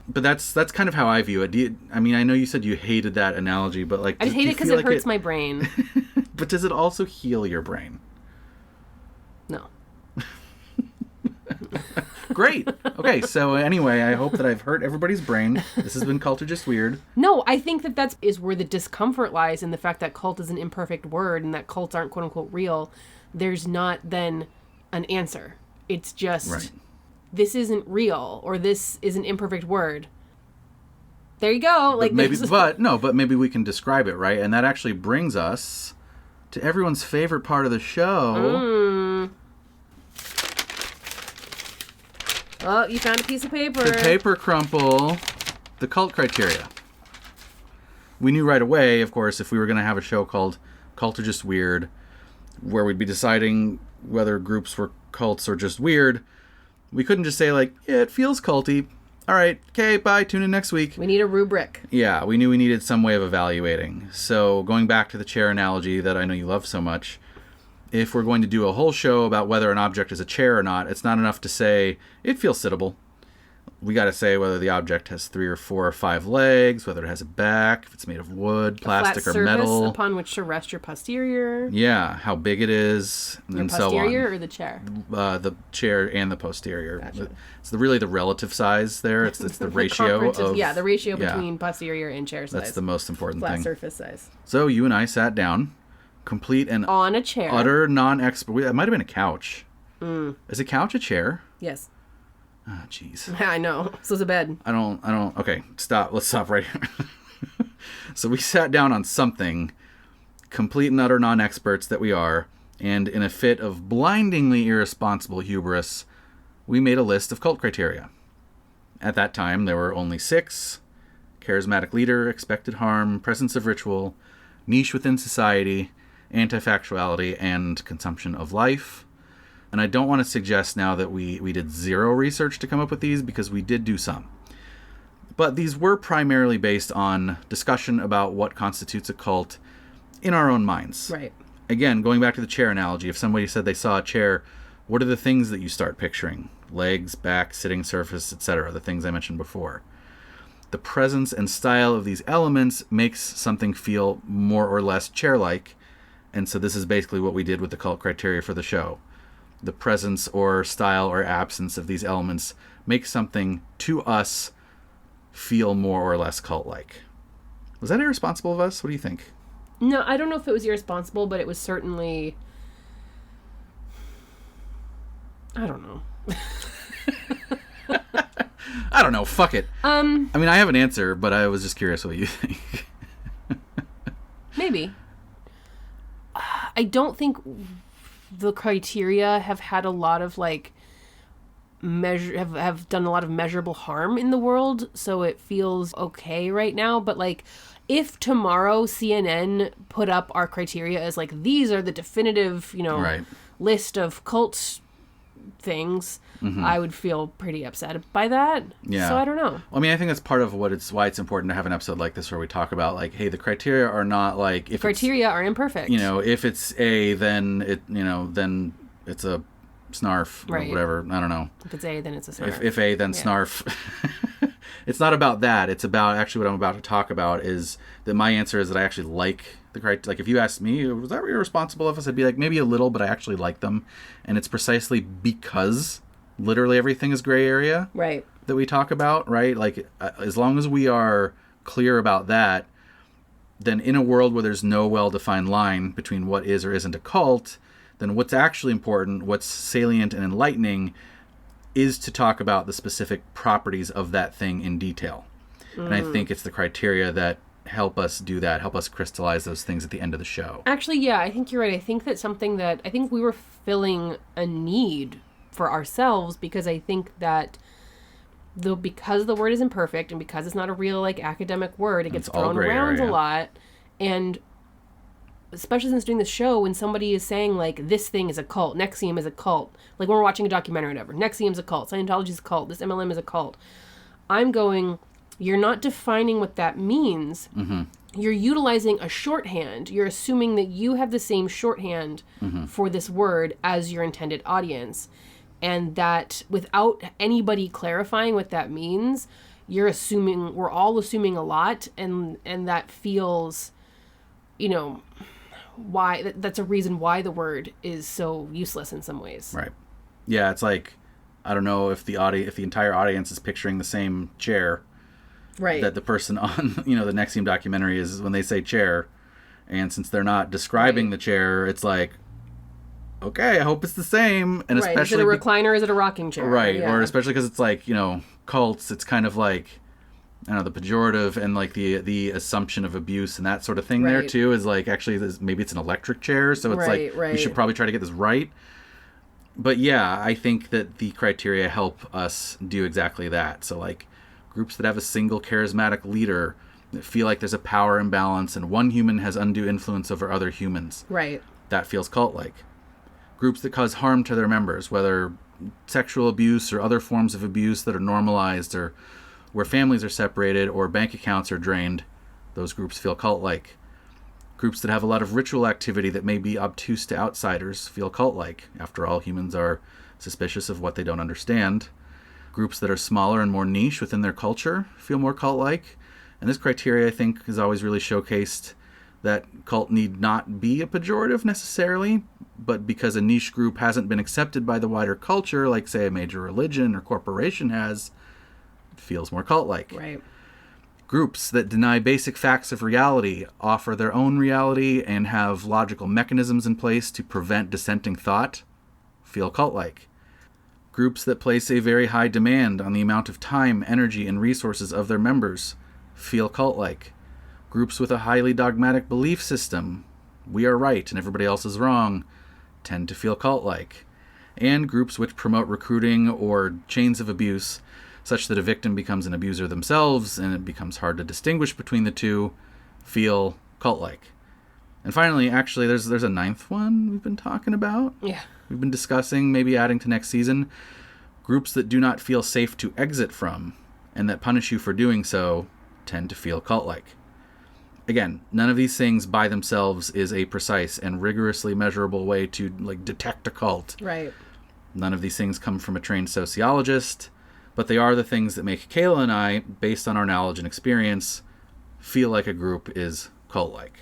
But that's kind of how I view it. I know you said you hated that analogy, but like I just hate it because it hurts my brain. But does it also heal your brain? No. Great. Okay, so anyway, I hope that I've hurt everybody's brain. This has been Cult or Just Weird. No, I think that is where the discomfort lies in the fact that cult is an imperfect word and that cults aren't quote-unquote real. There's not then an answer. It's just, right. This isn't real, or this is an imperfect word. There you go. Like but maybe we can describe it, right? And that actually brings us to everyone's favorite part of the show. Oh, you found a piece of paper. The paper crumple. The cult criteria. We knew right away, of course, if we were going to have a show called Cult or Just Weird, where we'd be deciding whether groups were cults or just weird, we couldn't just say, like, yeah, it feels culty. All right, okay, bye, tune in next week. We need a rubric. Yeah, we knew we needed some way of evaluating. So going back to the chair analogy that I know you love so much, if we're going to do a whole show about whether an object is a chair or not, it's not enough to say, it feels sittable. We got to say whether the object has 3 or 4 or 5 legs, whether it has a back, if it's made of wood, plastic, or metal. A flat surface upon which to rest your posterior. Yeah, how big it is, and so on. The posterior or the chair? The chair and the posterior. Gotcha. It's really the relative size there. It's the ratio of... Yeah, the ratio between posterior and chair size. That's the most important thing. Flat surface size. So you and I sat down, complete and... on a chair. Utter non-expert... It might have been a couch. Is a couch a chair? Yes. Oh, jeez. I know. So is a bed. I don't... Okay, stop. Let's stop right here. So we sat down on something, complete and utter non-experts that we are, and in a fit of blindingly irresponsible hubris, we made a list of cult criteria. At that time, there were only 6: charismatic leader, expected harm, presence of ritual, niche within society, anti-factuality, and consumption of life. And I don't want to suggest now that we did zero research to come up with these, because we did do some. But these were primarily based on discussion about what constitutes a cult in our own minds. Right. Again, going back to the chair analogy, if somebody said they saw a chair, what are the things that you start picturing? Legs, back, sitting surface, etc., the things I mentioned before. The presence and style of these elements makes something feel more or less chair-like, and so this is basically what we did with the cult criteria for the show. The presence or style or absence of these elements makes something, to us, feel more or less cult-like. Was that irresponsible of us? What do you think? No, I don't know if it was irresponsible, but it was certainly... I don't know. I don't know. Fuck it. I mean, I have an answer, but I was just curious what you think. Maybe. I don't think the criteria have had a lot of like have done a lot of measurable harm in the world, so it feels okay right now. But like, if tomorrow CNN put up our criteria as like, these are the definitive, right, list of cult things, I would feel pretty upset by that. Yeah. So I don't know. I mean, I think that's part of why it's important to have an episode like this where we talk about like, hey, the criteria are not like, if criteria are imperfect. If it's A, then then it's a snarf or whatever. I don't know. If it's A, then it's a snarf. If A, then snarf. It's not about that. It's about actually what I'm about to talk about is that my answer is that I actually like the criteria. Like if you asked me, was that irresponsible of us? I'd be like, maybe a little, but I actually like them. And it's precisely because literally everything is gray area that we talk about, right? Like as long as we are clear about that, then in a world where there's no well-defined line between what is or isn't a cult, then what's actually important, what's salient and enlightening is to talk about the specific properties of that thing in detail. And I think it's the criteria that help us do that, help us crystallize those things at the end of the show. Actually, yeah, I think you're right. I think that's something that I think we were filling a need for ourselves because I think that because the word is imperfect and because it's not a real like academic word, it gets thrown around a lot. And especially since doing the show, when somebody is saying like this thing is a cult, NXIVM is a cult, like when we're watching a documentary or whatever, NXIVM is a cult, Scientology is a cult, this MLM is a cult, I'm going, you're not defining what that means. You're utilizing a shorthand. You're assuming that you have the same shorthand for this word as your intended audience, and that without anybody clarifying what that means, we're all assuming a lot, and that feels, why that's a reason why the word is so useless in some ways. Right. Yeah, it's like I don't know if the entire audience is picturing the same chair that the person on the NXIVM documentary is when they say chair, and since they're not describing the chair, it's like, okay, I hope it's the same. And especially is it a recliner, is it a rocking chair? Right. Or especially because it's like cults, it's kind of like I don't know, the pejorative and like the assumption of abuse and that sort of thing there too is like actually maybe it's an electric chair, so it's we should probably try to get this right. But yeah, I think that the criteria help us do exactly that. So like groups that have a single charismatic leader that feel like there's a power imbalance and one human has undue influence over other humans. Right. That feels cult-like. Groups that cause harm to their members, whether sexual abuse or other forms of abuse that are normalized or where families are separated or bank accounts are drained, those groups feel cult-like. Groups that have a lot of ritual activity that may be obtuse to outsiders feel cult-like. After all, humans are suspicious of what they don't understand. Groups that are smaller and more niche within their culture feel more cult-like. And this criteria, I think, has always really showcased that cult need not be a pejorative necessarily, but because a niche group hasn't been accepted by the wider culture, like, say, a major religion or corporation has, it feels more cult-like. Right. Groups that deny basic facts of reality, offer their own reality, and have logical mechanisms in place to prevent dissenting thought, feel cult-like. Groups that place a very high demand on the amount of time, energy, and resources of their members feel cult-like. Groups with a highly dogmatic belief system, we are right and everybody else is wrong, tend to feel cult-like. And groups which promote recruiting or chains of abuse, such that a victim becomes an abuser themselves and it becomes hard to distinguish between the two, feel cult-like. And finally, actually, there's a ninth one we've been talking about. Yeah. We've been discussing, maybe adding to next season, groups that do not feel safe to exit from and that punish you for doing so tend to feel cult-like. Again, none of these things by themselves is a precise and rigorously measurable way to detect a cult. Right. None of these things come from a trained sociologist, but they are the things that make Kayla and I, based on our knowledge and experience, feel like a group is cult-like.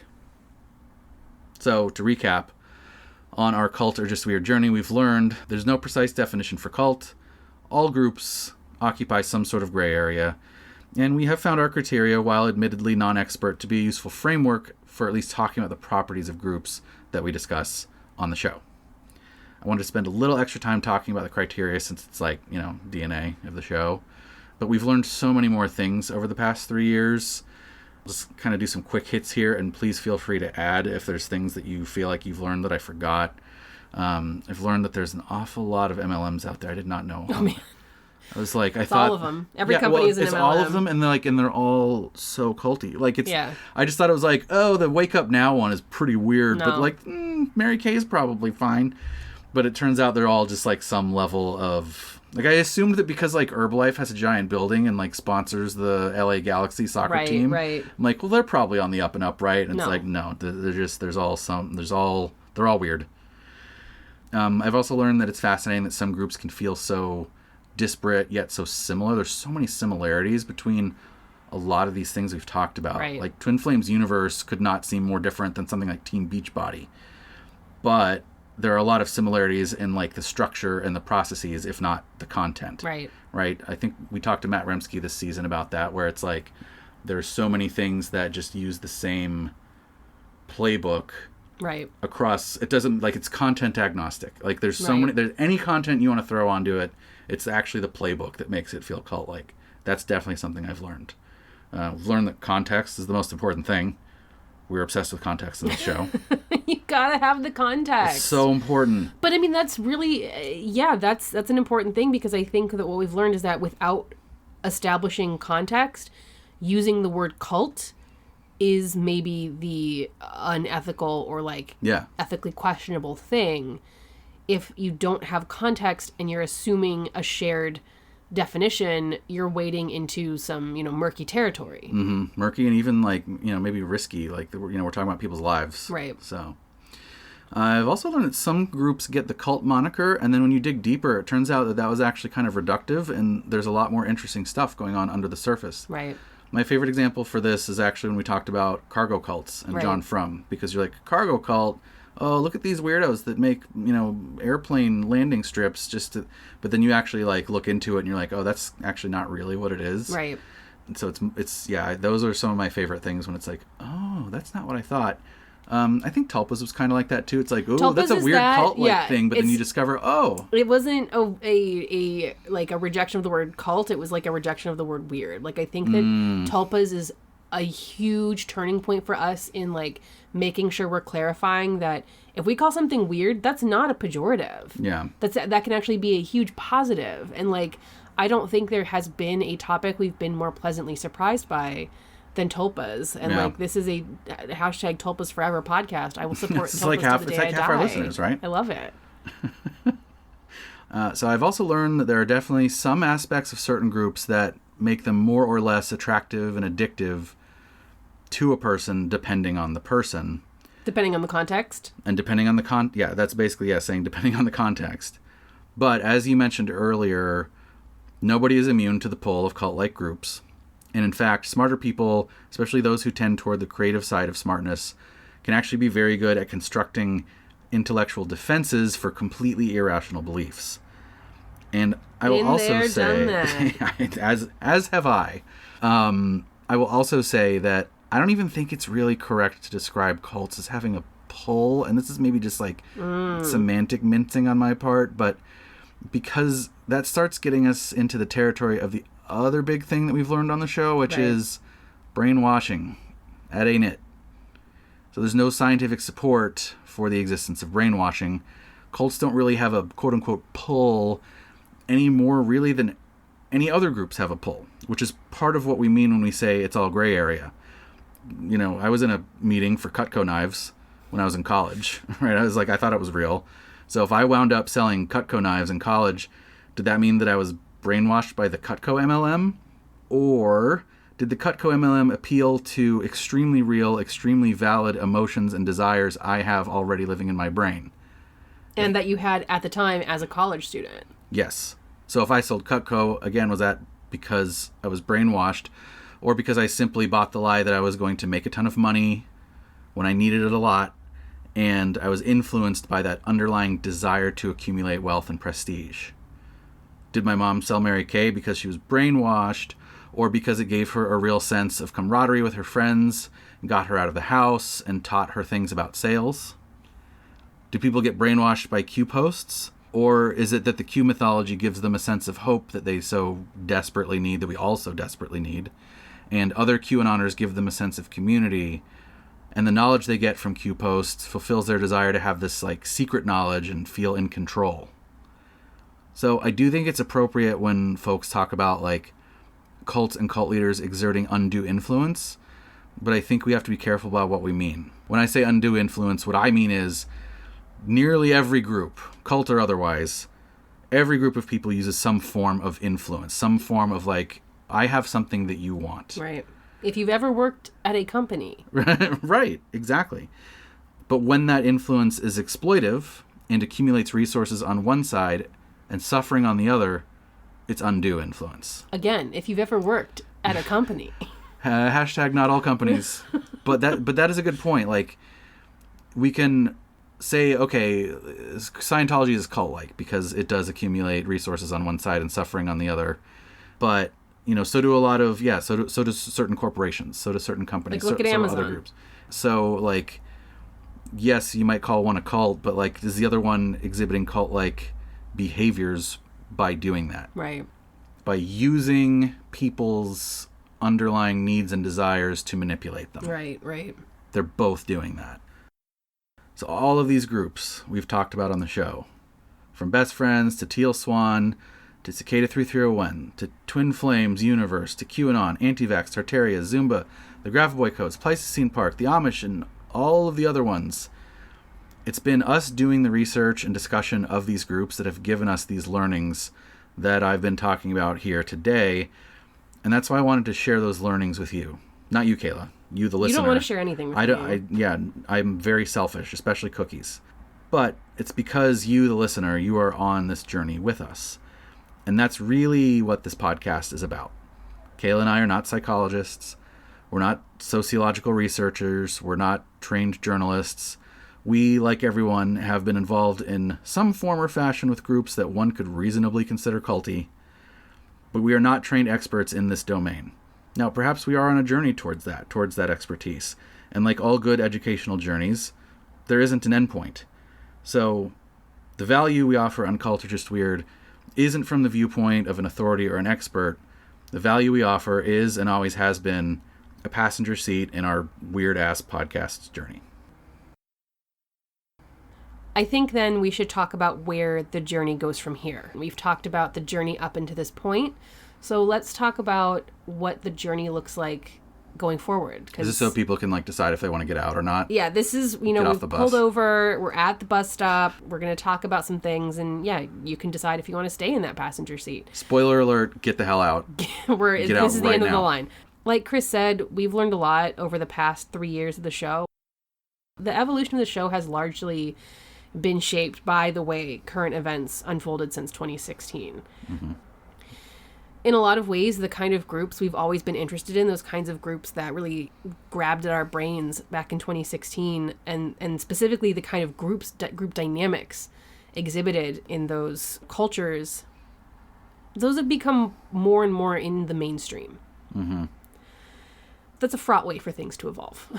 So, to recap, on our cult or just weird journey, we've learned there's no precise definition for cult. All groups occupy some sort of gray area, and we have found our criteria, while admittedly non-expert, to be a useful framework for at least talking about the properties of groups that we discuss on the show. I wanted to spend a little extra time talking about the criteria since it's DNA of the show, but we've learned so many more things over the past 3 years. I'll just kind of do some quick hits here, and please feel free to add if there's things that you feel like you've learned that I forgot. I've learned that there's an awful lot of MLMs out there. I did not know. Oh, man. I was like, It's all of them. Every company is an MLM. It's all of them, and they're all so culty. I just thought it was like, oh, the Wake Up Now one is pretty weird, No. but Mary Kay is probably fine. But it turns out they're all just some level of I assumed that because Herbalife has a giant building and sponsors the LA Galaxy soccer team. Right. I'm like, well, they're probably on the up and up, right? And No. It's no, they're all weird. I've also learned that it's fascinating that some groups can feel so disparate yet so similar. There's so many similarities between a lot of these things we've talked about. Right. Like Twin Flames universe could not seem more different than something like Team Beachbody. But there are a lot of similarities in like the structure and the processes, if not the content. Right. Right. I think we talked to Matt Remsky this season about that, where it's like there's so many things that just use the same playbook. Right. Across, it doesn't, like, it's content agnostic. Like, there's so many, there's any content you want to throw onto it, it's actually the playbook that makes it feel cult-like. That's definitely something I've learned. I've learned that context is the most important thing. We're obsessed with context in this show. You gotta have the context. It's so important. But, I mean, that's really, that's an important thing, because I think that what we've learned is that without establishing context, using the word cult is maybe the unethical or like ethically questionable thing. If you don't have context and you're assuming a shared definition, you're wading into some, murky territory. Mm-hmm. Murky and even like, maybe risky. Like, we're talking about people's lives. Right. So I've also learned that some groups get the cult moniker, and then when you dig deeper, it turns out that was actually kind of reductive, and there's a lot more interesting stuff going on under the surface. Right. My favorite example for this is actually when we talked about cargo cults and John Frum, because you're like, cargo cult, oh, look at these weirdos that make, airplane landing strips but then you actually like look into it and you're like, oh, that's actually not really what it is. Right. And so it's those are some of my favorite things when it's like, oh, that's not what I thought. I think Tulpas was kind of like that too. It's like, oh, that's a weird cult-like thing, but then you discover, oh, it wasn't a rejection of the word cult. It was like a rejection of the word weird. Like, I think that Tulpas is a huge turning point for us in like making sure we're clarifying that if we call something weird, that's not a pejorative. Yeah, that can actually be a huge positive. And like, I don't think there has been a topic we've been more pleasantly surprised by than Tulpas. And like, this is a hashtag Tulpas Forever podcast. I will support Tulpas to the day I die. It's like half our listeners, right? I love it. So I've also learned that there are definitely some aspects of certain groups that make them more or less attractive and addictive to a person, depending on the person. Depending on the context? And depending on the that's basically, saying depending on the context. But as you mentioned earlier, nobody is immune to the pull of cult-like groups. And in fact, smarter people, especially those who tend toward the creative side of smartness, can actually be very good at constructing intellectual defenses for completely irrational beliefs. And I will also say, as have I will also say that I don't even think it's really correct to describe cults as having a pull. And this is maybe just like semantic mincing on my part, but because that starts getting us into the territory of the other big thing that we've learned on the show, which is brainwashing. That ain't it. So there's no scientific support for the existence of brainwashing. Cults don't really have a quote-unquote pull any more really than any other groups have a pull, which is part of what we mean when we say it's all gray area. I was in a meeting for Cutco knives when I was in college, right? I thought it was real. So if I wound up selling Cutco knives in college, did that mean that I was brainwashed by the Cutco MLM? Or did the Cutco MLM appeal to extremely real, extremely valid emotions and desires I have already living in my brain? And that you had at the time as a college student. Yes. So if I sold Cutco, again, was that because I was brainwashed, or because I simply bought the lie that I was going to make a ton of money when I needed it a lot, and I was influenced by that underlying desire to accumulate wealth and prestige? Did my mom sell Mary Kay because she was brainwashed, or because it gave her a real sense of camaraderie with her friends, and got her out of the house, and taught her things about sales? Do people get brainwashed by Q posts? Or is it that the Q mythology gives them a sense of hope that they so desperately need, that we all so desperately need, and other QAnoners give them a sense of community, and the knowledge they get from Q posts fulfills their desire to have this like secret knowledge and feel in control? So I do think it's appropriate when folks talk about like cults and cult leaders exerting undue influence, but I think we have to be careful about what we mean. When I say undue influence, what I mean is nearly every group, cult or otherwise, every group of people uses some form of influence, some form of like, I have something that you want. Right. If you've ever worked at a company. Right, exactly. But when that influence is exploitive, and accumulates resources on one side and suffering on the other, it's undue influence. Again, if you've ever worked at a company. Hashtag not all companies. But that is a good point. Like, we can say, okay, Scientology is cult-like because it does accumulate resources on one side and suffering on the other. But, so do a lot of, so do certain corporations, so do certain companies. Like, look at Amazon. Other groups. So, like, yes, you might call one a cult, but, like, is the other one exhibiting cult-like behaviors by doing that? Right. By using people's underlying needs and desires to manipulate them. Right. They're both doing that. So all of these groups we've talked about on the show, from Best Friends to Teal Swan to Cicada 3301 to Twin Flames Universe to QAnon, Anti-Vax, Tartaria, Zumba, the Graph-Boy Codes, Pleistocene Park, the Amish, and all of the other ones. It's been us doing the research and discussion of these groups that have given us these learnings that I've been talking about here today. And that's why I wanted to share those learnings with you. Not you, Kayla. You, the listener. You don't want to share anything with me. I'm very selfish, especially cookies. But it's because you, the listener, you are on this journey with us. And that's really what this podcast is about. Kayla and I are not psychologists. We're not sociological researchers. We're not trained journalists. We, like everyone, have been involved in some form or fashion with groups that one could reasonably consider culty. But we are not trained experts in this domain. Now, perhaps we are on a journey towards that expertise. And like all good educational journeys, there isn't an endpoint. So the value we offer on Cult or Just Weird isn't from the viewpoint of an authority or an expert. The value we offer is, and always has been, a passenger seat in our weird-ass podcast journey. I think then we should talk about where the journey goes from here. We've talked about the journey up into this point. So let's talk about what the journey looks like going forward. Is this so people can decide if they want to get out or not? Yeah, this is, we've pulled over, we're at the bus stop, we're going to talk about some things, and you can decide if you want to stay in that passenger seat. Spoiler alert, get the hell out. This is the end of the line. Like Chris said, we've learned a lot over the past 3 years of the show. The evolution of the show has largely been shaped by the way current events unfolded since 2016. Mm-hmm. In a lot of ways, the kind of groups we've always been interested in, those kinds of groups that really grabbed at our brains back in 2016, and specifically the kind of group dynamics exhibited in those cultures, those have become more and more in the mainstream. Mm-hmm. That's a fraught way for things to evolve.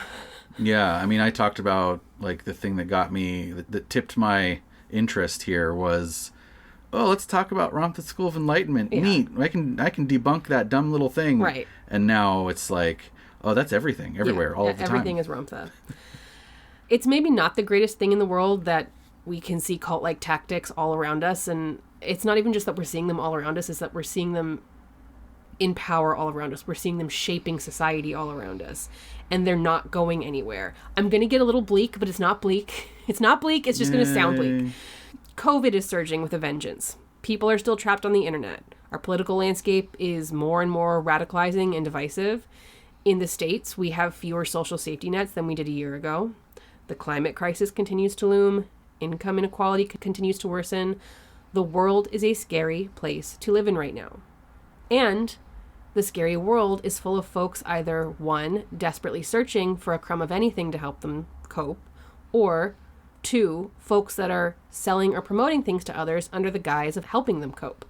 Yeah, I mean, I talked about, the thing that got me, that tipped my interest here was, let's talk about Romp the School of Enlightenment. Yeah. Neat. I can debunk that dumb little thing. Right. And now it's that's everything, everywhere, all the time. Everything is Romtha. It's maybe not the greatest thing in the world that we can see cult-like tactics all around us, and it's not even just that we're seeing them all around us, it's that we're seeing them in power all around us. We're seeing them shaping society all around us, and they're not going anywhere. I'm going to get a little bleak, but it's not bleak. It's not bleak. It's just going to sound bleak. COVID is surging with a vengeance. People are still trapped on the internet. Our political landscape is more and more radicalizing and divisive. In the States, we have fewer social safety nets than we did a year ago. The climate crisis continues to loom. Income inequality continues to worsen. The world is a scary place to live in right now. And the scary world is full of folks either, one, desperately searching for a crumb of anything to help them cope, or two, folks that are selling or promoting things to others under the guise of helping them cope.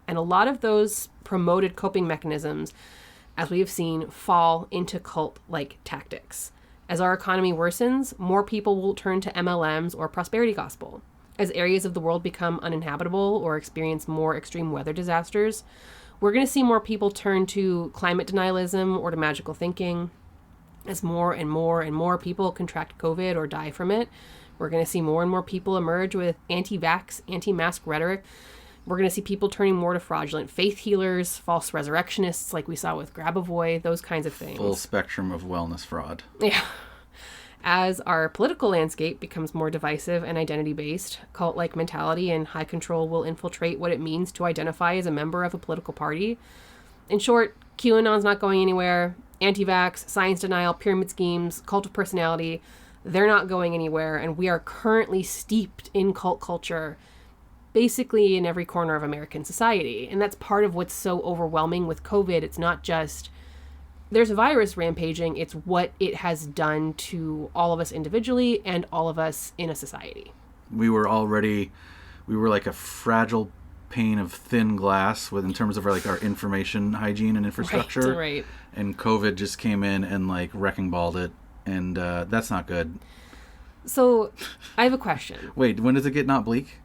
And a lot of those promoted coping mechanisms, as we have seen, fall into cult-like tactics. As our economy worsens, more people will turn to MLMs or prosperity gospel. As areas of the world become uninhabitable or experience more extreme weather disasters, we're going to see more people turn to climate denialism or to magical thinking. As more and more and more people contract COVID or die from it, we're going to see more and more people emerge with anti-vax, anti-mask rhetoric. We're going to see people turning more to fraudulent faith healers, false resurrectionists like we saw with Grabavoy, those kinds of things. Full spectrum of wellness fraud. Yeah. As our political landscape becomes more divisive and identity-based, cult-like mentality and high control will infiltrate what it means to identify as a member of a political party. In short, QAnon's not going anywhere. Anti-vax, science denial, pyramid schemes, cult of personality, They're not going anywhere, and we are currently steeped in cult culture basically in every corner of American society. And that's part of what's so overwhelming with COVID. It's not just there's a virus rampaging, it's what it has done to all of us individually and all of us in a society. We were like a fragile pane of thin glass in terms of our information hygiene and infrastructure. Right. And COVID just came in and wrecking balled it. And that's not good. So, I have a question. Wait, when does it get not bleak?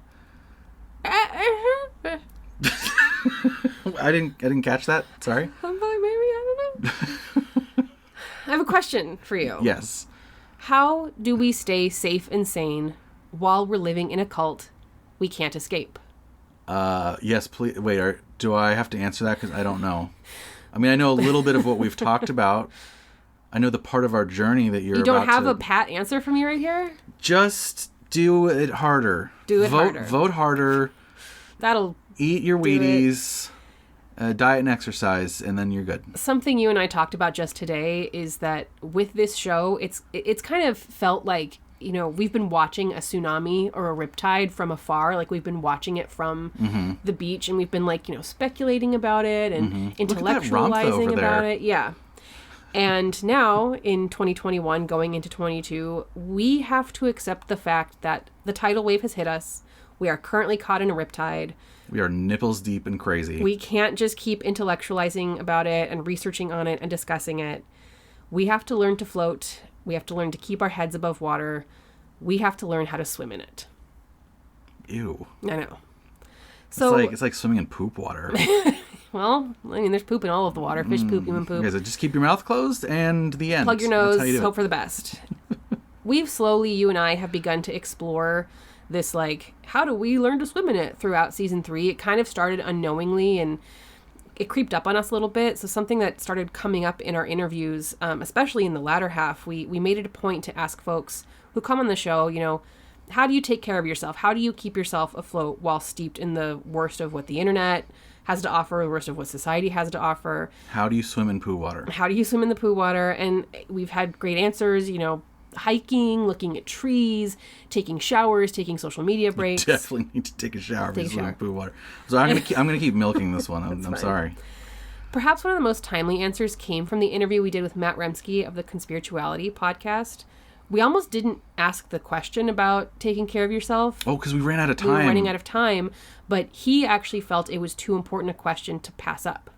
I didn't catch that. Sorry. Maybe, I don't know. I have a question for you. Yes. How do we stay safe and sane while we're living in a cult we can't escape? Yes, please. Wait, do I have to answer that? Because I don't know. I mean, I know a little bit of what we've talked about. I know the part of our journey that you're about to... You don't have a pat answer for me right here? Just do it harder. Vote harder. That'll eat your Wheaties, diet and exercise, and then you're good. Something you and I talked about just today is that with this show, it's kind of felt like, we've been watching a tsunami or a riptide from afar. Like, we've been watching it from the beach, and we've been speculating about it and intellectualizing about it. Yeah. And now, in 2021, going into 22, we have to accept the fact that the tidal wave has hit us. We are currently caught in a riptide. We are nipples deep and crazy. We can't just keep intellectualizing about it and researching on it and discussing it. We have to learn to float. We have to learn to keep our heads above water. We have to learn how to swim in it. Ew. I know. So it's like swimming in poop water. Well, I mean, there's poop in all of the water. Fish poop, human poop. Okay, so just keep your mouth closed and the end. Plug your nose, hope for the best. We've slowly, you and I, have begun to explore this, how do we learn to swim in it throughout season 3? It kind of started unknowingly and it creeped up on us a little bit. So something that started coming up in our interviews, especially in the latter half, we made it a point to ask folks who come on the show, how do you take care of yourself? How do you keep yourself afloat while steeped in the worst of what the internet has to offer, the worst of what society has to offer? How do you swim in poo water? How do you swim in the poo water? And we've had great answers, hiking, looking at trees, taking showers, taking social media breaks. You definitely need to take a shower if you swim in poo water. So I'm gonna keep milking this one. I'm sorry. Perhaps one of the most timely answers came from the interview we did with Matt Remsky of the Conspirituality podcast. We almost didn't ask the question about taking care of yourself. Oh, because we ran out of time. We were running out of time, but he actually felt it was too important a question to pass up.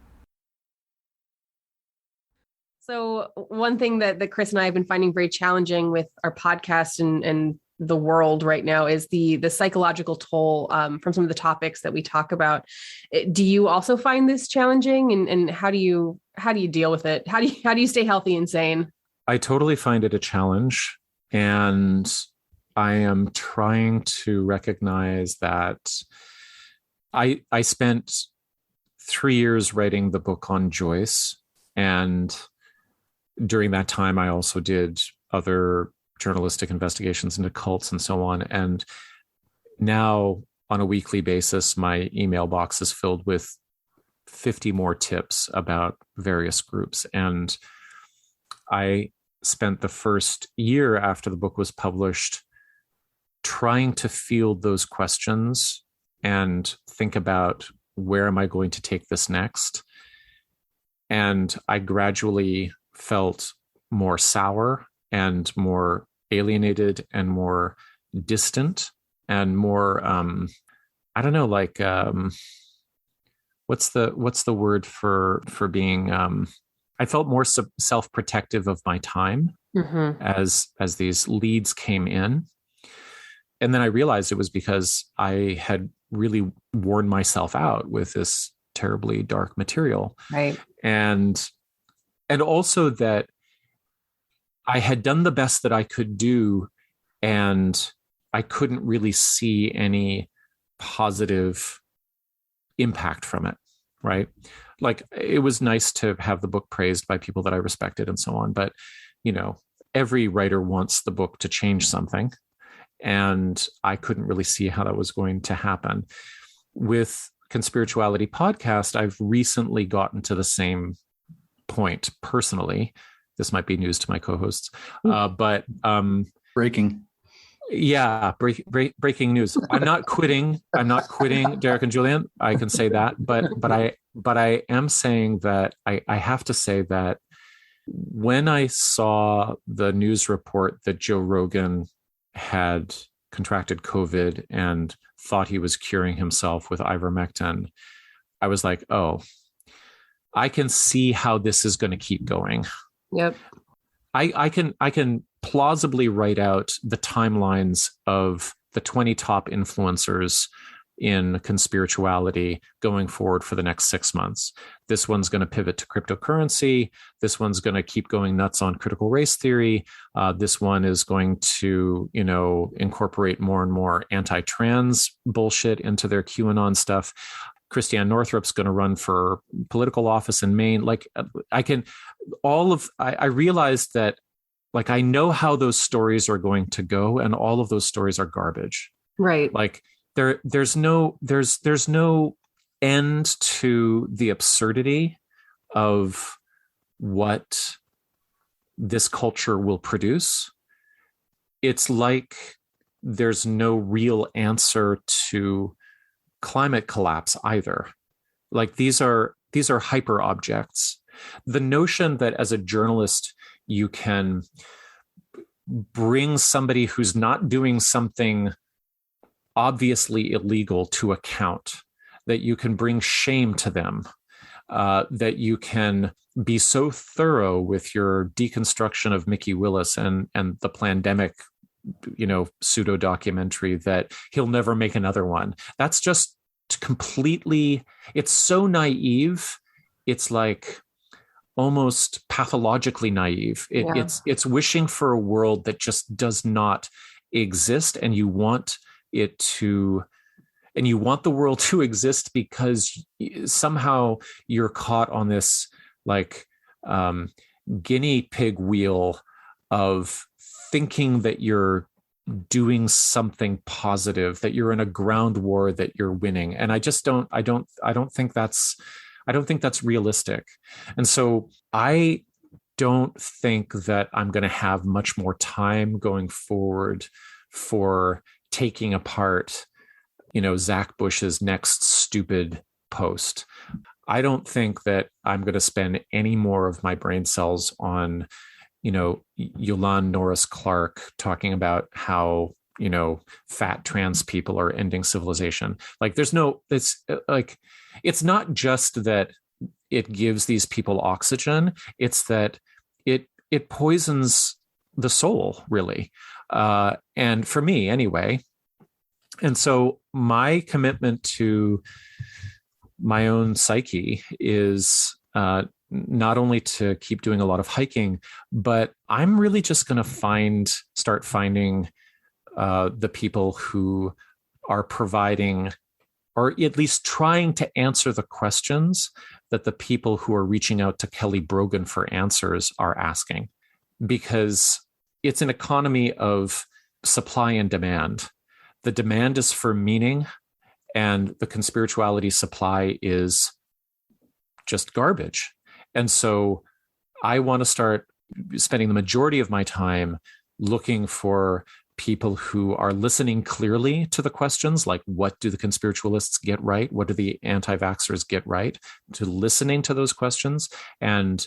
So one thing that Chris and I have been finding very challenging with our podcast and the world right now is the psychological toll from some of the topics that we talk about. Do you also find this challenging, and how do you deal with it? How do you stay healthy and sane? I totally find it a challenge, and I am trying to recognize that I spent 3 years writing the book on Joyce, and during that time I also did other journalistic investigations into cults and so on. And now on a weekly basis, my email box is filled with 50 more tips about various groups. And I spent the first year after the book was published trying to field those questions and think about, where am I going to take this next? And I gradually felt more sour and more alienated and more distant and more, I don't know, what's the word for being, I felt more self-protective of my time as these leads came in. And then I realized it was because I had really worn myself out with this terribly dark material. Right. And also that I had done the best that I could do, and I couldn't really see any positive impact from it. Right. Like, it was nice to have the book praised by people that I respected and so on. But, every writer wants the book to change something. And I couldn't really see how that was going to happen. With Conspirituality podcast, I've recently gotten to the same point personally. This might be news to my co-hosts, but Breaking. Yeah, breaking news. I'm not quitting, Derek and Julian. I can say that, but I am saying that I have to say that when I saw the news report that Joe Rogan had contracted COVID and thought he was curing himself with ivermectin, I was like, oh, I can see how this is going to keep going. Yep. I can plausibly write out the timelines of the 20 top influencers in conspirituality going forward for the next 6 months. This one's going to pivot to cryptocurrency. This one's going to keep going nuts on critical race theory. This one is going to, incorporate more and more anti-trans bullshit into their QAnon stuff. Christiane Northrup's going to run for political office in Maine. Like I realized that, like, I know how those stories are going to go, and all of those stories are garbage. Right. Like there's no end to the absurdity of what this culture will produce. It's like there's no real answer to climate collapse either. Like these are hyper objects. The notion that as a journalist you can bring somebody who's not doing something obviously illegal to account, that you can bring shame to them, that you can be so thorough with your deconstruction of Mickey Willis and the pandemic, pseudo documentary that he'll never make another one. That's just completely, it's so naive. It's like almost pathologically naive. It's wishing for a world that just does not exist, and you want the world to exist because somehow you're caught on this like guinea pig wheel of thinking that you're doing something positive, that you're in a ground war that you're winning. And I don't think that's realistic. And so I don't think that I'm going to have much more time going forward for taking apart, Zach Bush's next stupid post. I don't think that I'm going to spend any more of my brain cells on, Yolande Norris Clark talking about how, fat trans people are ending civilization. Like it's not just that it gives these people oxygen, it's that it poisons the soul, really. And for me anyway. And so my commitment to my own psyche is not only to keep doing a lot of hiking, but I'm really just going to start finding the people who are providing, or at least trying to answer the questions that the people who are reaching out to Kelly Brogan for answers are asking. Because it's an economy of supply and demand. The demand is for meaning, and the conspirituality supply is just garbage. And so I want to start spending the majority of my time looking for people who are listening clearly to the questions, like what do the conspiritualists get right? What do the anti-vaxxers get right? To listening to those questions and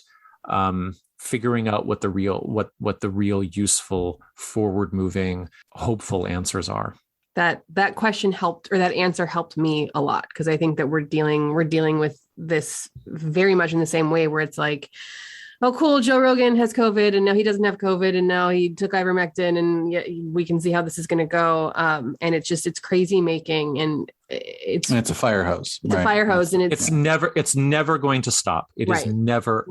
figuring out what the real useful, forward-moving, hopeful answers are. That question helped, or that answer helped me a lot, because I think that we're dealing with this very much in the same way, where it's like, oh, cool, Joe Rogan has COVID and now he doesn't have COVID and now he took ivermectin, and we can see how this is going to go. And it's crazy making, and it's a fire hose. It's a fire hose, and it's never going to stop. It is never,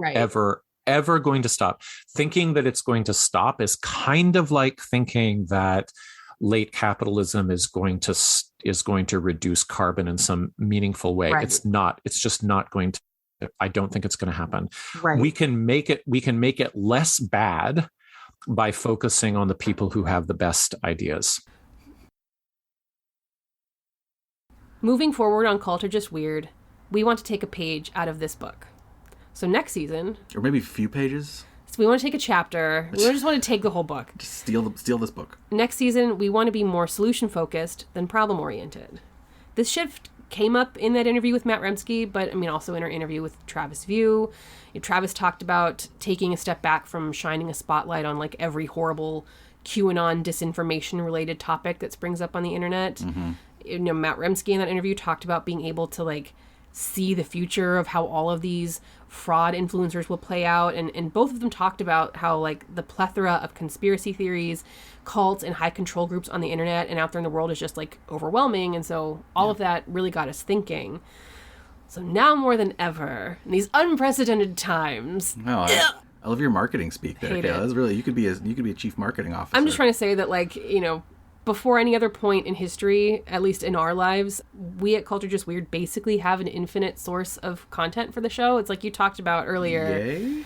ever going to stop. Thinking that it's going to stop is kind of like thinking that late capitalism is going to reduce carbon in some meaningful way. Right. It's not. It's just not going to. I don't think it's going to happen. Right. We can make it less bad by focusing on the people who have the best ideas. Moving forward on Cult or Just Weird, we want to take a page out of this book. So next season, or maybe a few pages. So we want to take a chapter. We just want to take the whole book. Just steal this book. Next season, we want to be more solution-focused than problem-oriented. This shift came up in that interview with Matt Remski, but I mean also in our interview with Travis View. Travis talked about taking a step back from shining a spotlight on like every horrible QAnon disinformation related topic that springs up on the internet. Mm-hmm. Matt Remski in that interview talked about being able to like see the future of how all of these fraud influencers will play out, and both of them talked about how like the plethora of conspiracy theories, cults, and high control groups on the internet and out there in the world is just like overwhelming, and so all of that really got us thinking. So now more than ever, in these unprecedented times... I love your marketing speak there, Kayla. That's really, you could be a chief marketing officer. I'm just trying to say that, like, before any other point in history, at least in our lives, we at Culture Just Weird basically have an infinite source of content for the show. It's like you talked about earlier. Yay?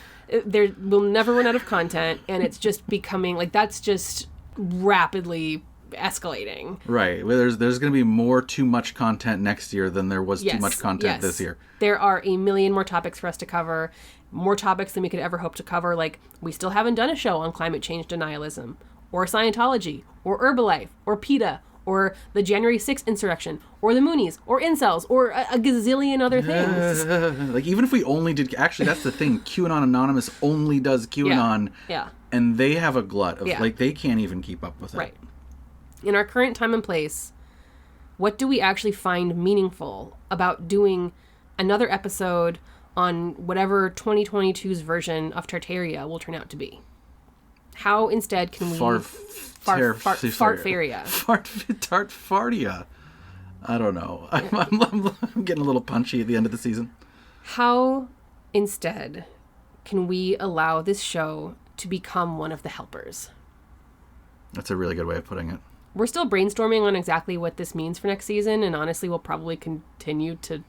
We'll never run out of content, and it's just becoming, like, that's just rapidly escalating. Right. Well, there's going to be too much content next year than there was too much content this year. There are a million more topics for us to cover, more topics than we could ever hope to cover. Like, we still haven't done a show on climate change denialism, or Scientology, or Herbalife, or PETA, or the January 6th insurrection, or the Moonies, or incels, or a gazillion other things. Like, even if we only did... Actually, that's the thing. QAnon Anonymous only does QAnon. Yeah. And they have a glut of... Like, they can't even keep up with it. Right. In our current time and place, what do we actually find meaningful about doing another episode on whatever 2022's version of Tartaria will turn out to be? How instead can we... Fartfaria. Tartfartia. I don't know. I'm getting a little punchy at the end of the season. How instead can we allow this show to become one of the helpers? That's a really good way of putting it. We're still brainstorming on exactly what this means for next season, and honestly, we'll probably continue to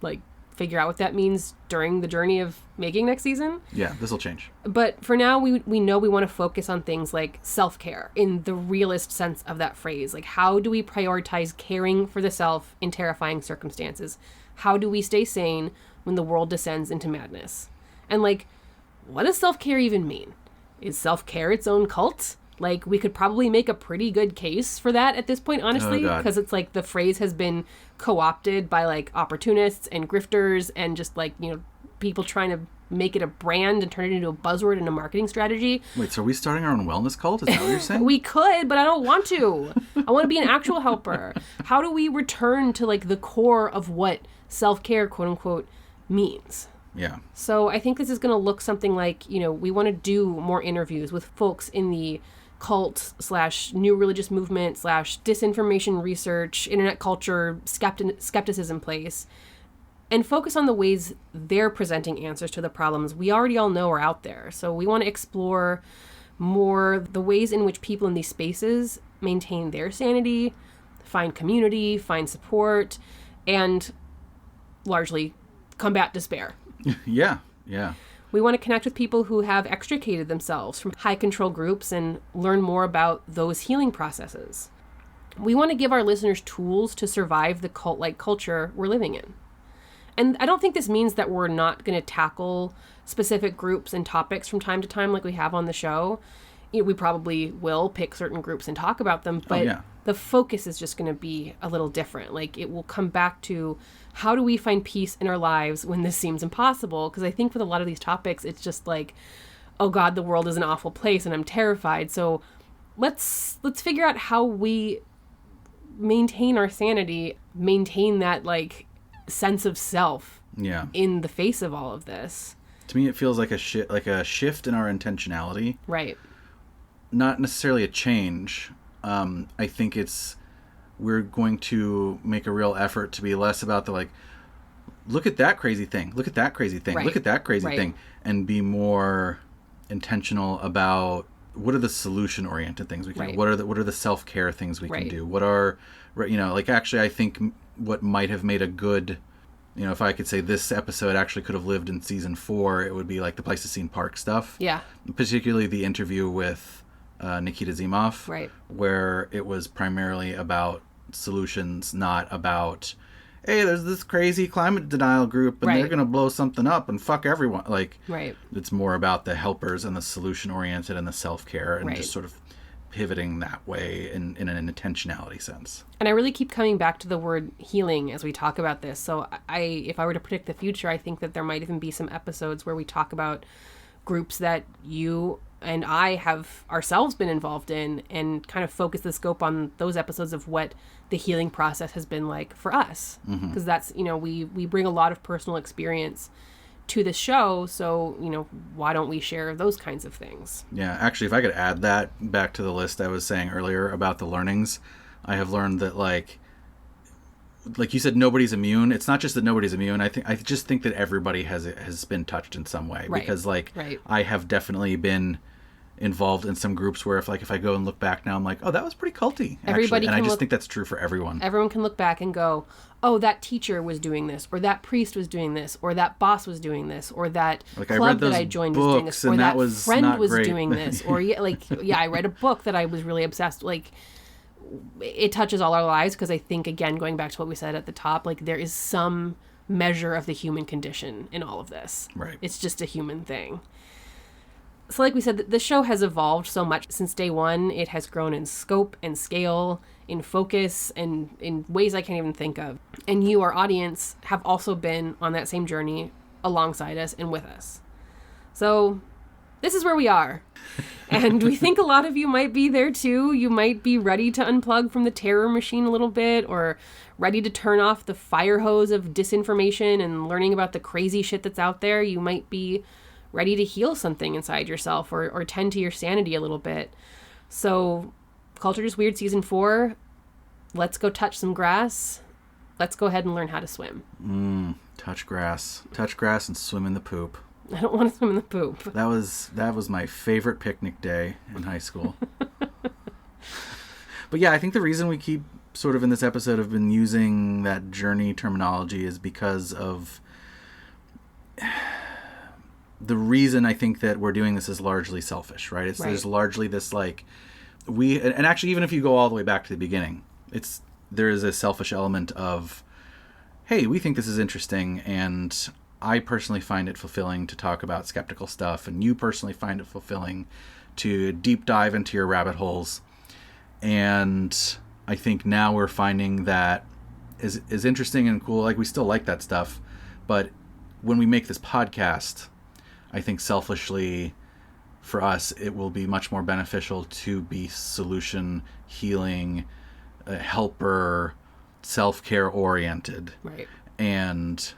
figure out what that means during the journey of making next season. Yeah, this will change. But for now, we know we want to focus on things like self-care in the realist sense of that phrase. Like, how do we prioritize caring for the self in terrifying circumstances? How do we stay sane when the world descends into madness? And what does self-care even mean? Is self-care its own cult? We could probably make a pretty good case for that at this point, honestly, because it's the phrase has been co-opted by opportunists and grifters and just people trying to make it a brand and turn it into a buzzword and a marketing strategy. Wait, so are we starting our own wellness cult? Is that what you're saying? We could, but I don't want to. I want to be an actual helper. How do we return to the core of what self-care, quote unquote, means? Yeah. So I think this is going to look something like, we want to do more interviews with folks in the cult / new religious movement / disinformation research, internet culture, skepticism place, and focus on the ways they're presenting answers to the problems we already all know are out there. So we want to explore more the ways in which people in these spaces maintain their sanity, find community, find support, and largely combat despair. Yeah. We want to connect with people who have extricated themselves from high control groups and learn more about those healing processes. We want to give our listeners tools to survive the cult-like culture we're living in. And I don't think this means that we're not going to tackle specific groups and topics from time to time like we have on the show. We probably will pick certain groups and talk about them, but the focus is just going to be a little different. It will come back to how do we find peace in our lives when this seems impossible? Because I think with a lot of these topics, it's just oh God, the world is an awful place and I'm terrified. So let's figure out how we maintain our sanity, maintain that sense of self in the face of all of this. To me, it feels like a shift in our intentionality. Right. Not necessarily a change. I think we're going to make a real effort to be less about the look at that crazy thing, look at that crazy thing, look at that crazy thing, and be more intentional about what are the solution-oriented things we can do? What are the self-care things we can do? What are, actually, I think what might have made a good, if I could say this episode actually could have lived in season 4, it would be the Pleistocene Park stuff. Yeah. Particularly the interview with Nikita Zimov, where it was primarily about solutions, not about hey, there's this crazy climate denial group and they're going to blow something up and fuck everyone. Like, it's more about the helpers and the solution-oriented and the self-care and just sort of pivoting that way in an intentionality sense. And I really keep coming back to the word healing as we talk about this. So if I were to predict the future, I think that there might even be some episodes where we talk about groups that you and I have ourselves been involved in and kind of focus the scope on those episodes of what the healing process has been like for us. Because that's, we bring a lot of personal experience to the show. So, why don't we share those kinds of things? Yeah, actually, if I could add that back to the list I was saying earlier about the learnings, I have learned that like you said, nobody's immune. It's not just that nobody's immune. I just think that everybody has been touched in some way because I have definitely been involved in some groups where if I go and look back now, I'm like, oh, that was pretty culty. Everybody, and I just think that's true for everyone. Everyone can look back and go, oh, that teacher was doing this, or that priest was doing this, or that boss was doing this, or that club that I joined was doing this, or that friend was doing this, or I read a book that I was really obsessed. Like, it touches all our lives because I think, again, going back to what we said at the top, like there is some measure of the human condition in all of this. Right. It's just a human thing. So like we said, the show has evolved so much since day one. It has grown in scope and scale, in focus, and in ways I can't even think of. And you, our audience, have also been on that same journey alongside us and with us. So this is where we are. And we think a lot of you might be there too. You might be ready to unplug from the terror machine a little bit, or ready to turn off the fire hose of disinformation and learning about the crazy shit that's out there. You might be ready to heal something inside yourself or tend to your sanity a little bit. So Culture Just Weird Season 4, let's go touch some grass. Let's go ahead and learn how to swim. Touch grass and swim in the poop. I don't want to swim in the poop. That was my favorite picnic day in high school. But yeah, I think the reason we keep sort of in this episode have been using that journey terminology is because of the reason I think that we're doing this is largely selfish, right? There's largely this like and actually even if you go all the way back to the beginning, there is a selfish element of, hey, we think this is interesting and I personally find it fulfilling to talk about skeptical stuff and you personally find it fulfilling to deep dive into your rabbit holes. And I think now we're finding that is interesting and cool. Like we still like that stuff, but when we make this podcast, I think selfishly for us, it will be much more beneficial to be solution, healing, helper, self-care oriented. Right. And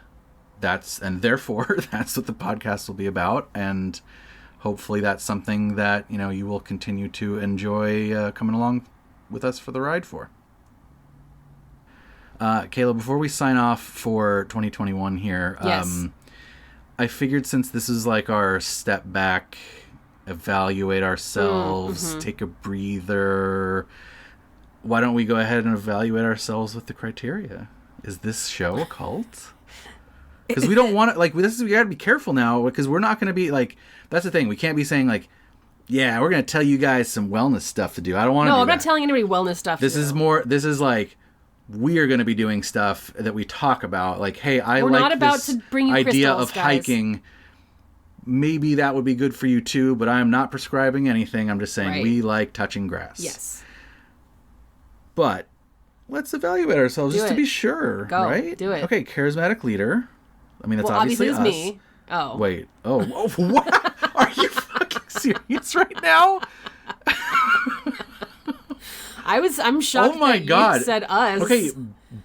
therefore that's what the podcast will be about. And hopefully that's something that, you will continue to enjoy coming along with us for the ride for. Kayla, before we sign off for 2021 here, yes. I figured since this is like our step back, evaluate ourselves, take a breather, why don't we go ahead and evaluate ourselves with the criteria? Is this show a cult? Because we don't want to, like, we got to be careful now because we're not going to be like, that's the thing. We can't be saying like, yeah, we're going to tell you guys some wellness stuff to do. I don't want to do that. No, I'm not telling anybody wellness stuff This is like, we are going to be doing stuff that we talk about. Like, hey, we're like not about this to bring you idea crystals, of guys. hiking. Maybe that would be good for you too, but I'm not prescribing anything. I'm just saying we like touching grass. Yes. But let's evaluate ourselves to be sure. Go. Right? Do it. Okay, charismatic leader. I mean, that's obviously us. it's me. Oh. Wait. Oh, what? Are you fucking serious right now? I'm shocked you said us. Okay,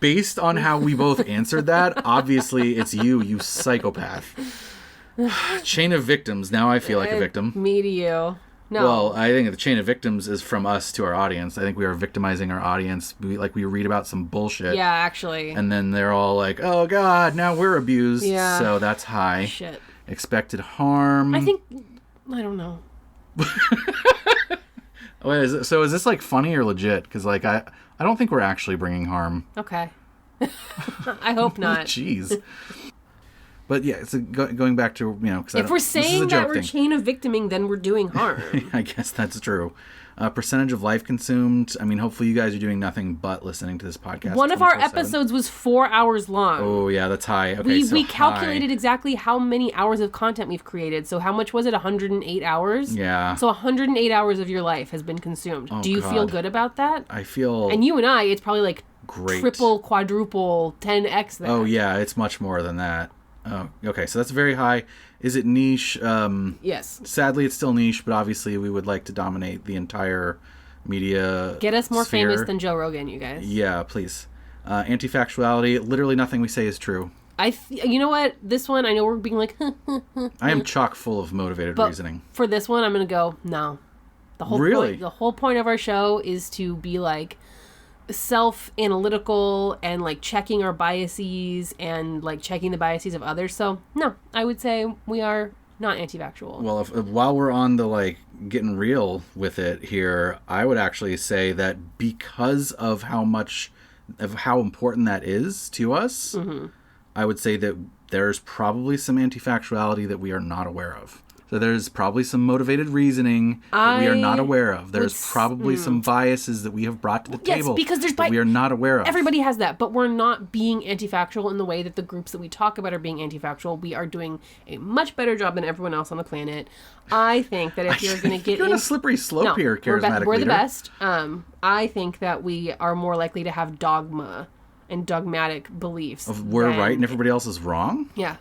based on how we both answered that, obviously it's you psychopath. Chain of victims. Now I feel like a victim. Me to you. No. Well, I think the chain of victims is from us to our audience. I think we are victimizing our audience. We read about some bullshit. Yeah, actually. And then they're all like, oh, God, now we're abused. Yeah. So that's high. Shit. Expected harm. I don't know. Wait, is this like funny or legit? Because like I don't think we're actually bringing harm. Okay. I hope not. Jeez. But yeah, it's going back to, if we're saying that we're chain of victiming, then we're doing harm. I guess that's true. Percentage of life consumed. I mean, hopefully you guys are doing nothing but listening to this podcast. One of our episodes was 4 hours long. Oh, yeah, that's high. Okay, we calculated exactly how many hours of content we've created. So how much was it? 108 hours? Yeah. So 108 hours of your life has been consumed. Do you feel good about that? I feel... And you and I, it's probably like great. Triple, quadruple, 10x that. Oh, yeah, it's much more than that. Oh, okay, so that's very high. Is it niche? Yes. Sadly, it's still niche, but obviously we would like to dominate the entire media Get us more sphere. famous than Joe Rogan, you guys. Yeah, please. Anti-factuality. Literally nothing we say is true. You know what? This one, I know we're being like... I am chock full of motivated reasoning. For this one, I'm going to go, no. The whole point of our show is to be like... self-analytical and like checking our biases and like checking the biases of others. So no, I would say we are not anti-factual. Well, while we're on the like getting real with it here, I would actually say that because of how important that is to us, I would say that there's probably some anti-factuality that we are not aware of. So there's probably some motivated reasoning that we are not aware of. There's probably some biases that we have brought to the table because that we are not aware of. Everybody has that, but we're not being anti-factual in the way that the groups that we talk about are being anti-factual. We are doing a much better job than everyone else on the planet. I think that if you're going to get... You're on a slippery slope here, charismatic we're leader. the best. I think that we are more likely to have dogma and dogmatic beliefs. We're right and everybody else is wrong? Yeah.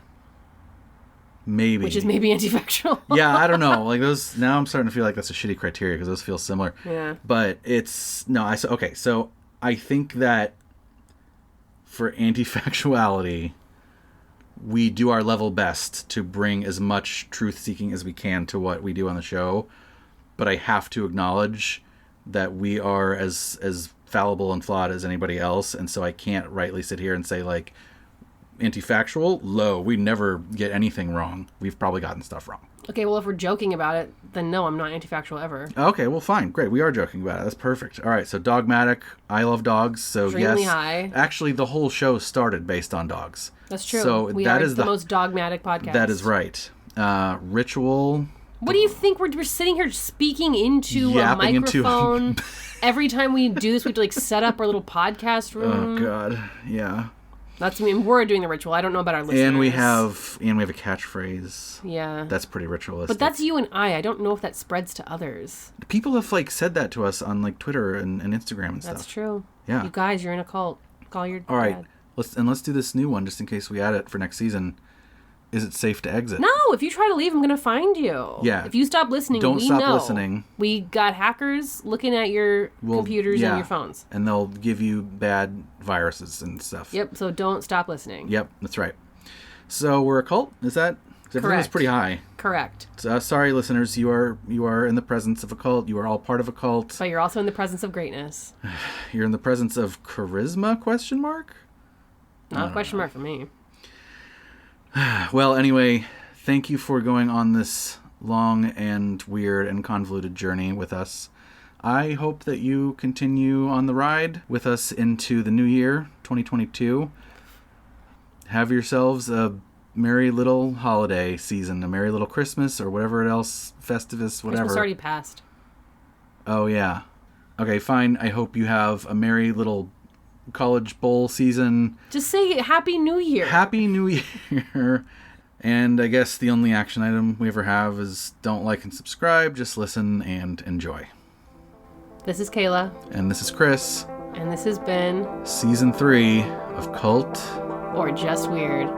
Maybe. Which is maybe anti-factual. Yeah, I don't know. Like those, now I'm starting to feel like that's a shitty criteria because those feel similar. Yeah. But it's, no, so I think that for anti-factuality, we do our level best to bring as much truth-seeking as we can to what we do on the show. But I have to acknowledge that we are as fallible and flawed as anybody else. And so I can't rightly sit here and say like, anti-factual, low. We never get anything wrong. We've probably gotten stuff wrong. Okay, well, if we're joking about it, then no, I'm not anti-factual ever. Okay, well, fine. Great. We are joking about it. That's perfect. All right, so dogmatic. I love dogs, so extremely yes. high. Actually, the whole show started based on dogs. That's true. So we that are is the most dogmatic podcast. That is right. Ritual. What do you think? We're sitting here speaking into a microphone. Every time we do this, we have to like set up our little podcast room. Oh, God. Yeah. We're doing the ritual. I don't know about our listeners. And we have a catchphrase. Yeah. That's pretty ritualistic. But that's you and I. I don't know if that spreads to others. People have like said that to us on like Twitter and Instagram and stuff. That's true. Yeah. You guys, you're in a cult. Call your All right. dad. Let's do this new one just in case we add it for next season. Is it safe to exit? No, if you try to leave, I'm going to find you. Yeah. If you stop listening, don't we stop know. listening. We got hackers looking at your computers and your phones. And they'll give you bad viruses and stuff. Yep, so don't stop listening. Yep, that's right. So we're a cult? Is that? Everything was pretty high. Correct. So, sorry, listeners. You are in the presence of a cult. You are all part of a cult. But you're also in the presence of greatness. You're in the presence of charisma? ? Not a question mark for me. Well, anyway, thank you for going on this long and weird and convoluted journey with us. I hope that you continue on the ride with us into the new year, 2022. Have yourselves a merry little holiday season, a merry little Christmas or whatever else, Festivus, whatever. Christmas already passed. Oh, yeah. Okay, fine. I hope you have a merry little college bowl season. Just say Happy New Year. Happy New Year. And I guess the only action item we ever have is don't like and subscribe, just listen and enjoy. This is Kayla. And this is Chris. And this has been Season 3 of Cult. Or Just Weird.